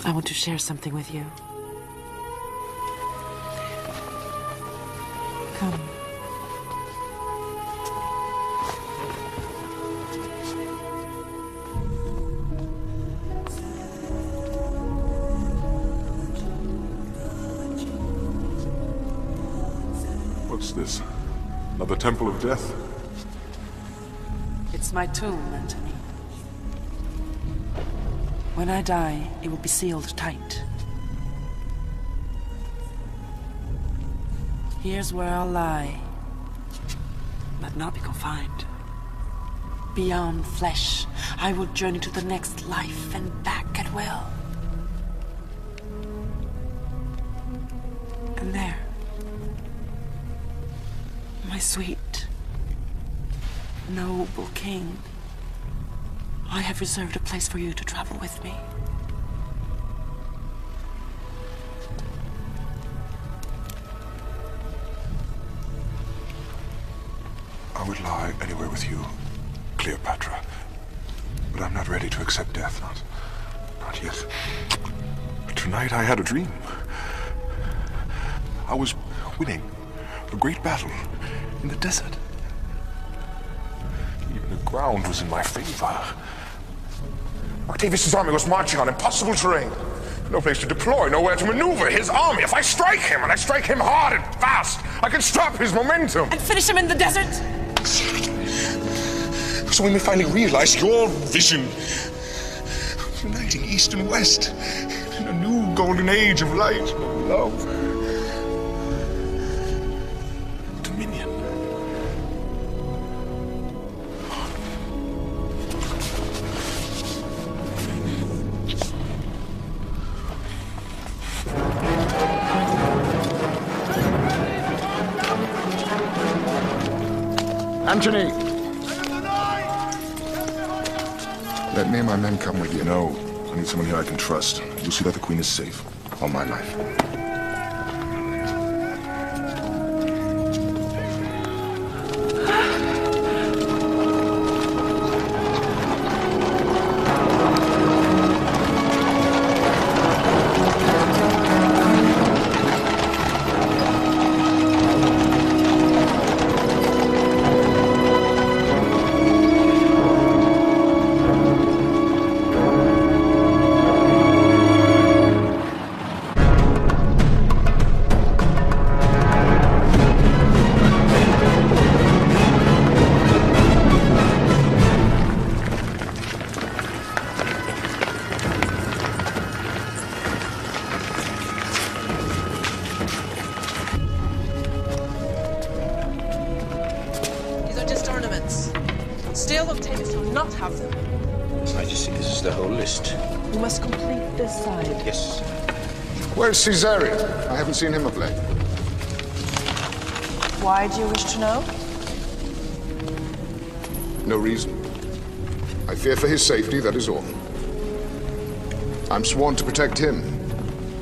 I want to share something with you. Come. What's this? Another temple of death? It's my tomb, Antony. When I die, it will be sealed tight. Here's where I'll lie, but not be confined. Beyond flesh, I will journey to the next life and back at will. And there, my sweet, noble king, I have reserved a place for you to travel with me. I would lie anywhere with you, Cleopatra. But I'm not ready to accept death, not yet. Tonight I had a dream. I was winning a great battle in the desert. Even the ground was in my favor. Octavius' army was marching on impossible terrain. No place to deploy, nowhere to maneuver. His army, if I strike him, and I strike him hard and fast, I can stop his momentum. And finish him in the desert? So we may finally realize your vision. Uniting East and West in a new golden age of light and love. Dominion. Antony! Let me and my men come with you. No, I need someone here I can trust. You'll see that the Queen is safe. On my life. do not have them. His Majesty, this is the whole list. You must complete this side. Yes. Where's Caesarion? I haven't seen him of late. Why do you wish to know? No reason. I fear for his safety, that is all. I'm sworn to protect him,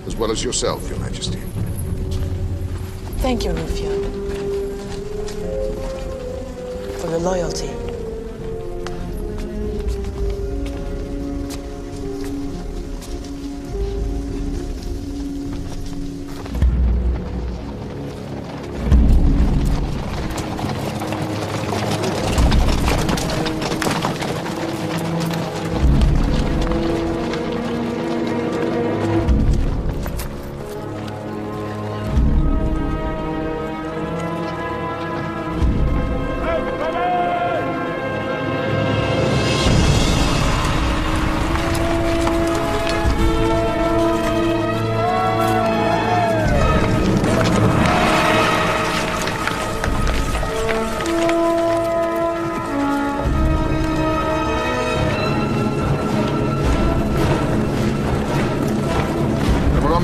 as well as yourself, Your Majesty. Thank you, Rufian, for your loyalty.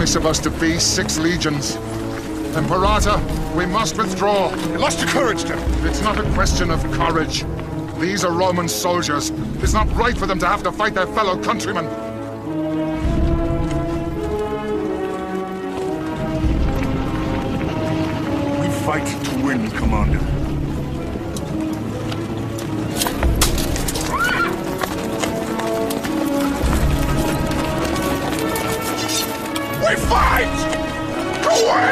Supposed to be 6 legions. Imperator, we must withdraw. You lost your courage, General. It's not a question of courage. These are Roman soldiers. It's not right for them to have to fight their fellow countrymen. We fight to win, Commander. We fight to win!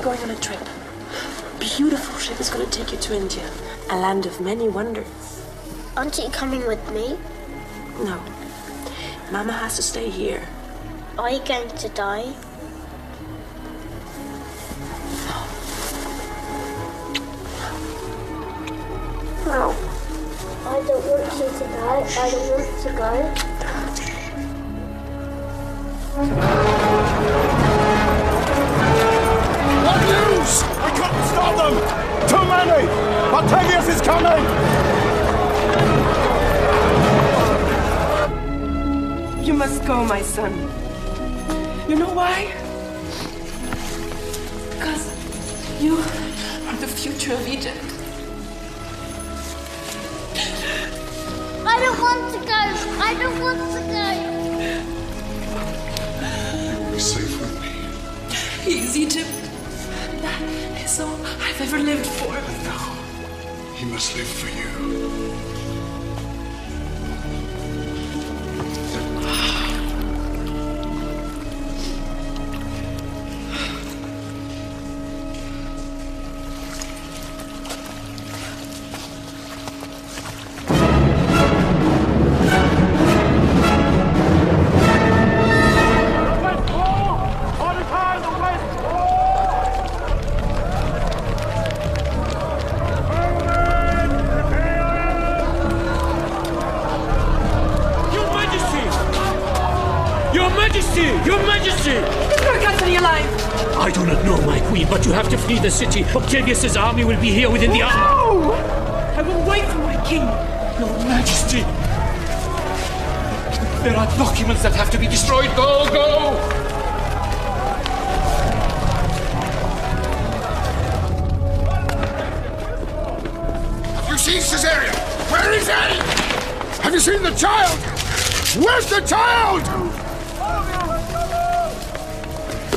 Going on a trip. Beautiful ship is going to take you to India, a land of many wonders. Aren't you coming with me? No. Mama has to stay here. Are you going to die? No. I don't want you to die. I don't want to go. What news? We couldn't stop them! Too many! Octavius is coming! You must go, my son. You know why? Because you are the future of Egypt. I don't want to go. I don't want to go. You will be safe with me. He is Egypt. That is all I've ever lived for. He must live for you. Your Majesty! Is Mark Antony alive? I do not know, my queen, but you have to flee the city. Octavius's army will be here within the hour. No! I will wait for my king. Your Majesty! There are documents that have to be destroyed. Go, go! Have you seen Caesarea? Where is he? Have you seen the child? Where's the child?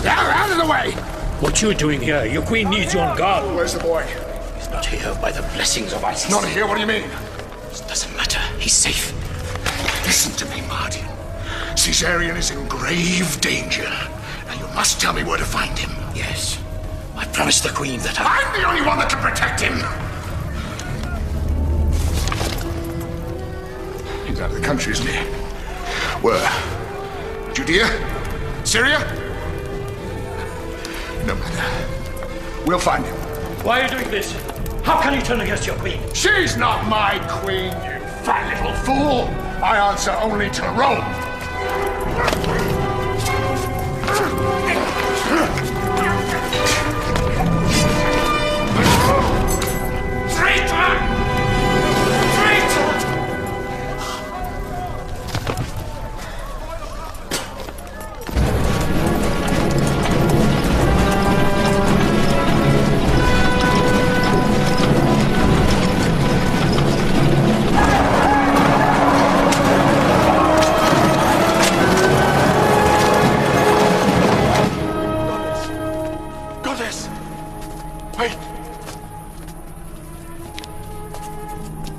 Out of the way! What you doing here? Your queen needs you on guard. Where's the boy? He's not here by the blessings of Isis. Not here? What do you mean? It doesn't matter. He's safe. Listen to me, Martin. Caesarion is in grave danger. Now you must tell me where to find him. Yes. I promised the queen that I'm the only one that can protect him! He's out of the country, isn't he? Where? Judea? Syria? No matter. We'll find him. Why are you doing this? How can you turn against your queen? She's not my queen, you fat little fool! I answer only to Rome! Traitor! Traitor! Goddess! Wait!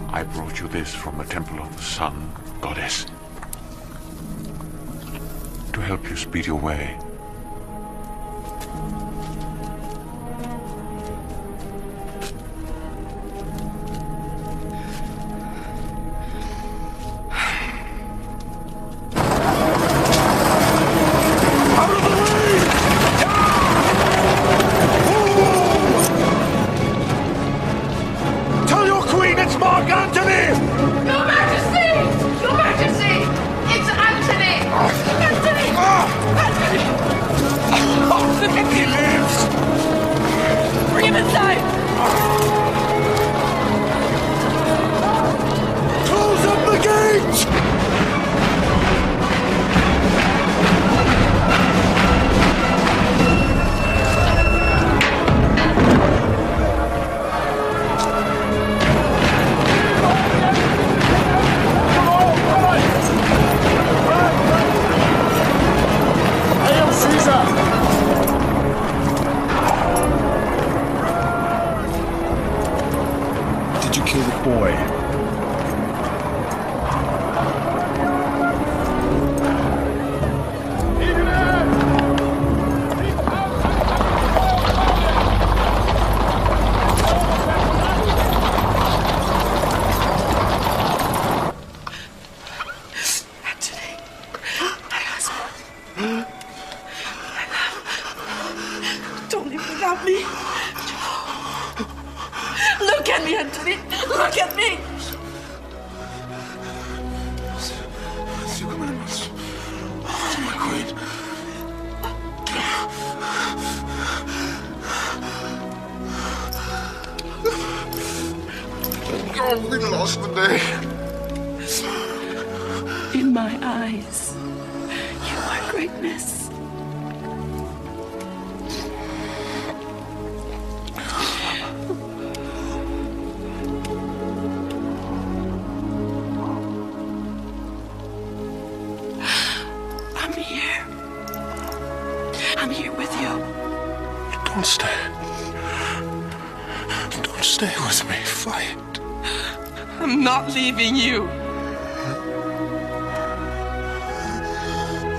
I brought you this from the Temple of the Sun, Goddess, to help you speed your way. Tell your queen it's Mark Antony! Your Majesty! Your Majesty! It's Antony! Antony! Antony! He lives! Bring him inside! Close up the gate! Hail Caesar! Did you kill the boy? Antony, my husband. My love. Don't leave without me. Look at me, Antony. Look at me. My queen. Oh, we lost the day. In my eyes, you are greatness. here with you. Don't stay. Don't stay with me. Fight. I'm not leaving you.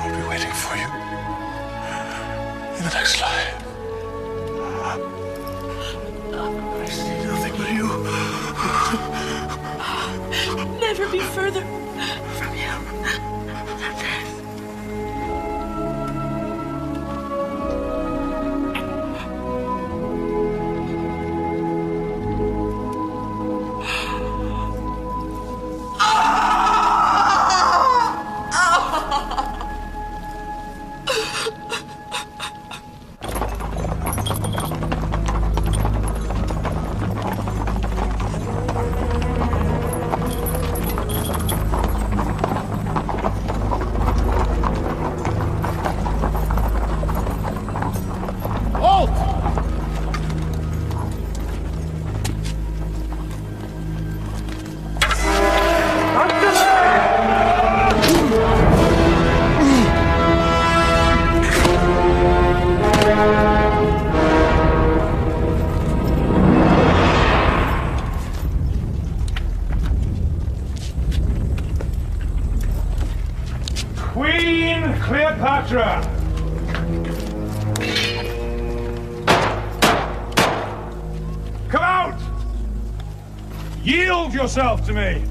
I'll be waiting for you in the next life. I see nothing but you. Never be further from you. Queen Cleopatra! Come out! Yield yourself to me!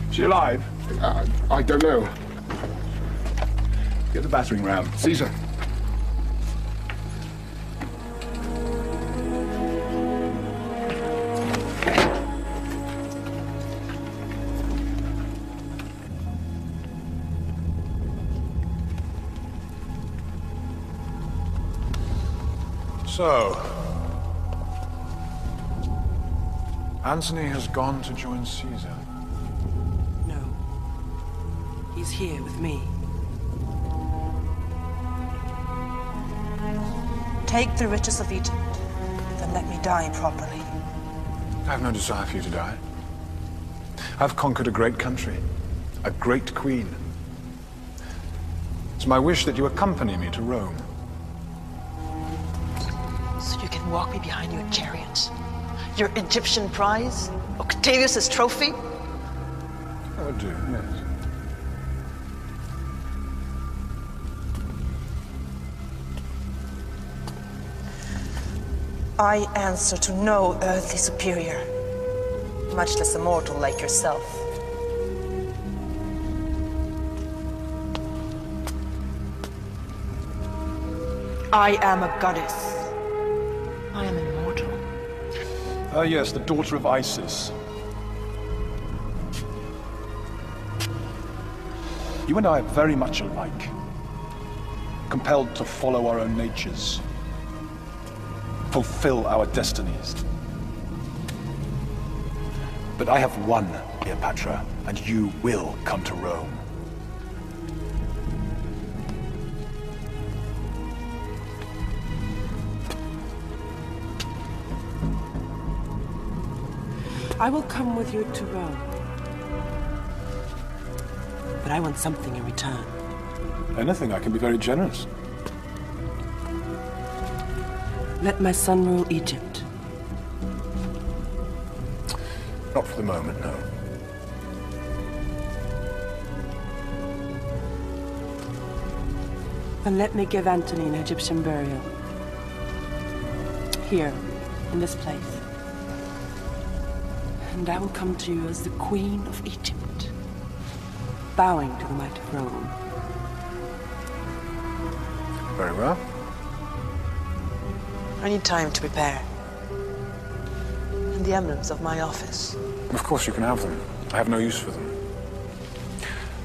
Is she alive? I don't know. Get the battering ram. Caesar. So, Antony has gone to join Caesar. No. He's here with me. Take the riches of Egypt, then let me die properly. I have no desire for you to die. I've conquered a great country, a great queen. It's my wish that you accompany me to Rome. So you can walk me behind your chariot? Your Egyptian prize? Octavius's trophy? That would do, yes. I answer to no earthly superior, much less a mortal like yourself. I am a goddess. I am immortal. Ah, yes, the daughter of Isis. You and I are very much alike. Compelled to follow our own natures. Fulfill our destinies. But I have won, Cleopatra, and you will come to Rome. I will come with you to Rome. But I want something in return. Anything, I can be very generous. Let my son rule Egypt. Not for the moment, no. Then let me give Antony an Egyptian burial. Here, in this place. And I will come to you as the Queen of Egypt, bowing to the might of Rome. Very well. I need time to prepare. And the emblems of my office. Of course you can have them. I have no use for them.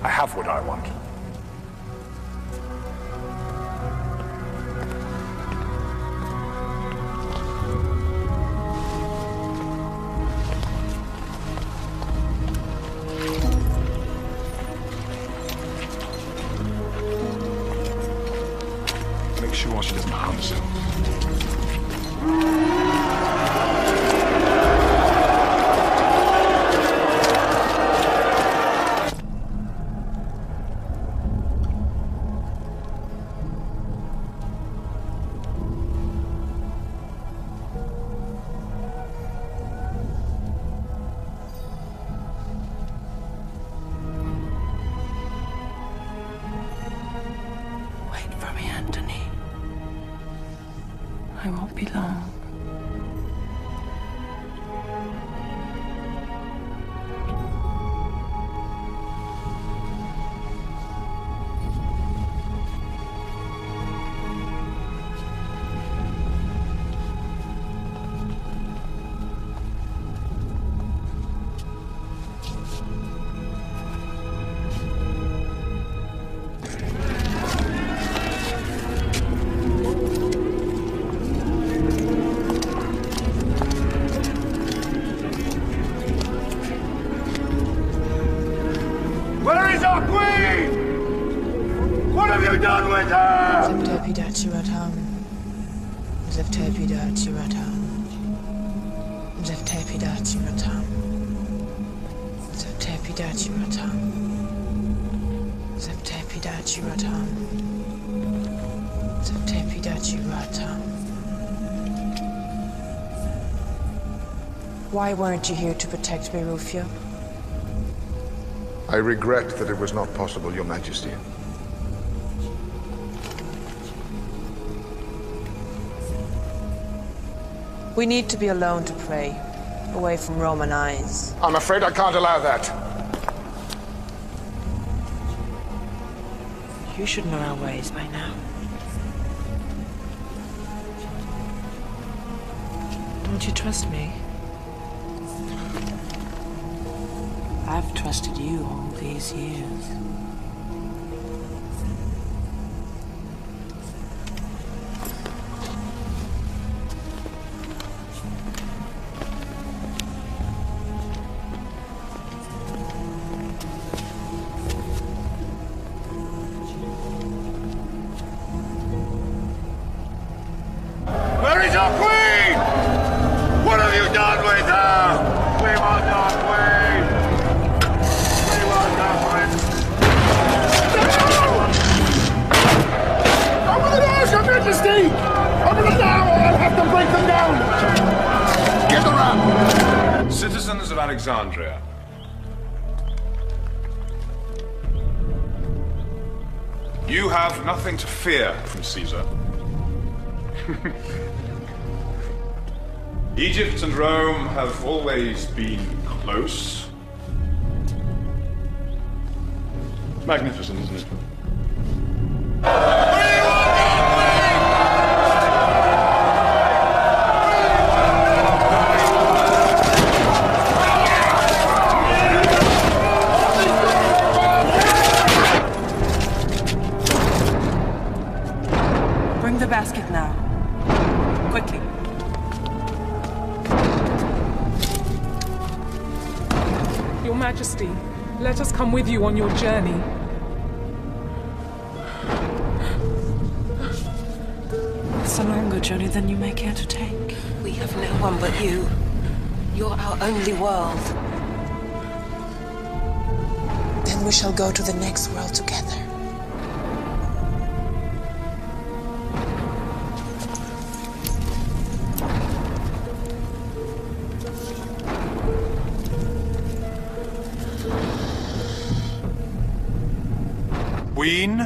I have what I want. Make sure she doesn't harm herself. with her? Zeptepidachiratam. Zeptepidachiratam. Zeptepidachiratam. Zeptepidachiratam. Zeptepidachiratam. Zeptepidachiratam. Why weren't you here to protect me, Rufio? I regret that it was not possible, Your Majesty. We need to be alone to pray, away from Roman eyes. I'm afraid I can't allow that. You should know our ways by now. Don't you trust me? I've trusted you all these years. Where is your queen? What have you done with her? We want our queen. We want our queen. Open the doors, Your Majesty! Open them now, or I'll have to break them down! Get around! Citizens of Alexandria. You have nothing to fear from Caesar. Egypt and Rome have always been close. Magnificent, isn't it? Bring the basket now. Quickly. Your Majesty, let us come with you on your journey. It's a longer journey than you may care to take. We have no one but you. You're our only world. Then we shall go to the next world together. Queen?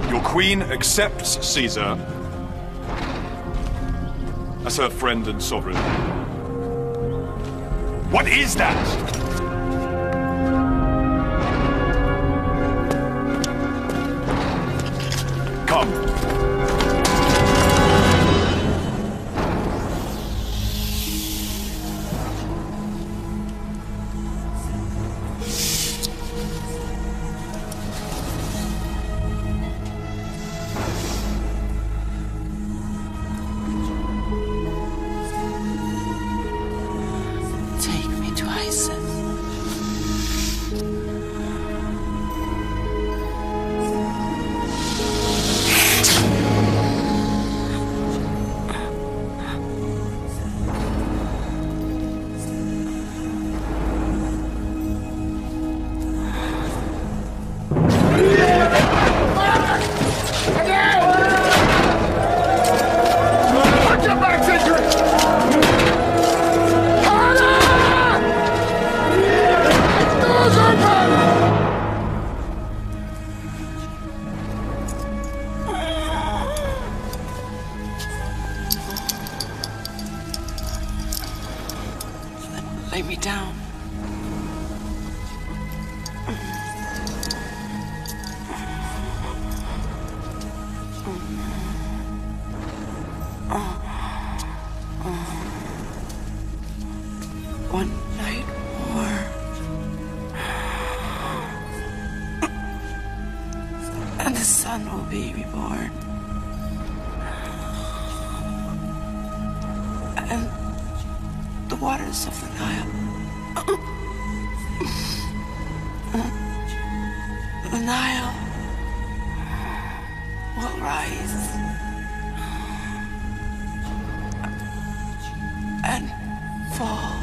Your queen accepts Caesar as her friend and sovereign. What is that? Come. Take me to Isis. Put your backs into it! Harder! Doors open! Lay me down. One night more. And the sun will be reborn. And the waters of the Nile The Nile will rise and fall.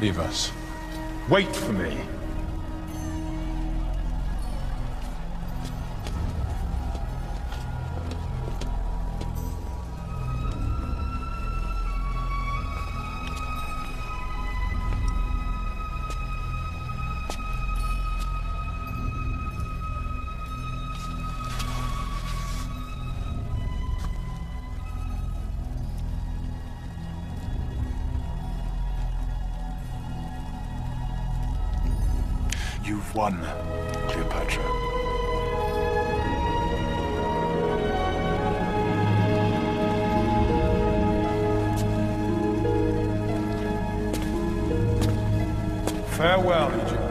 Leave us. Wait for me. You've won, Cleopatra. Farewell, Egypt.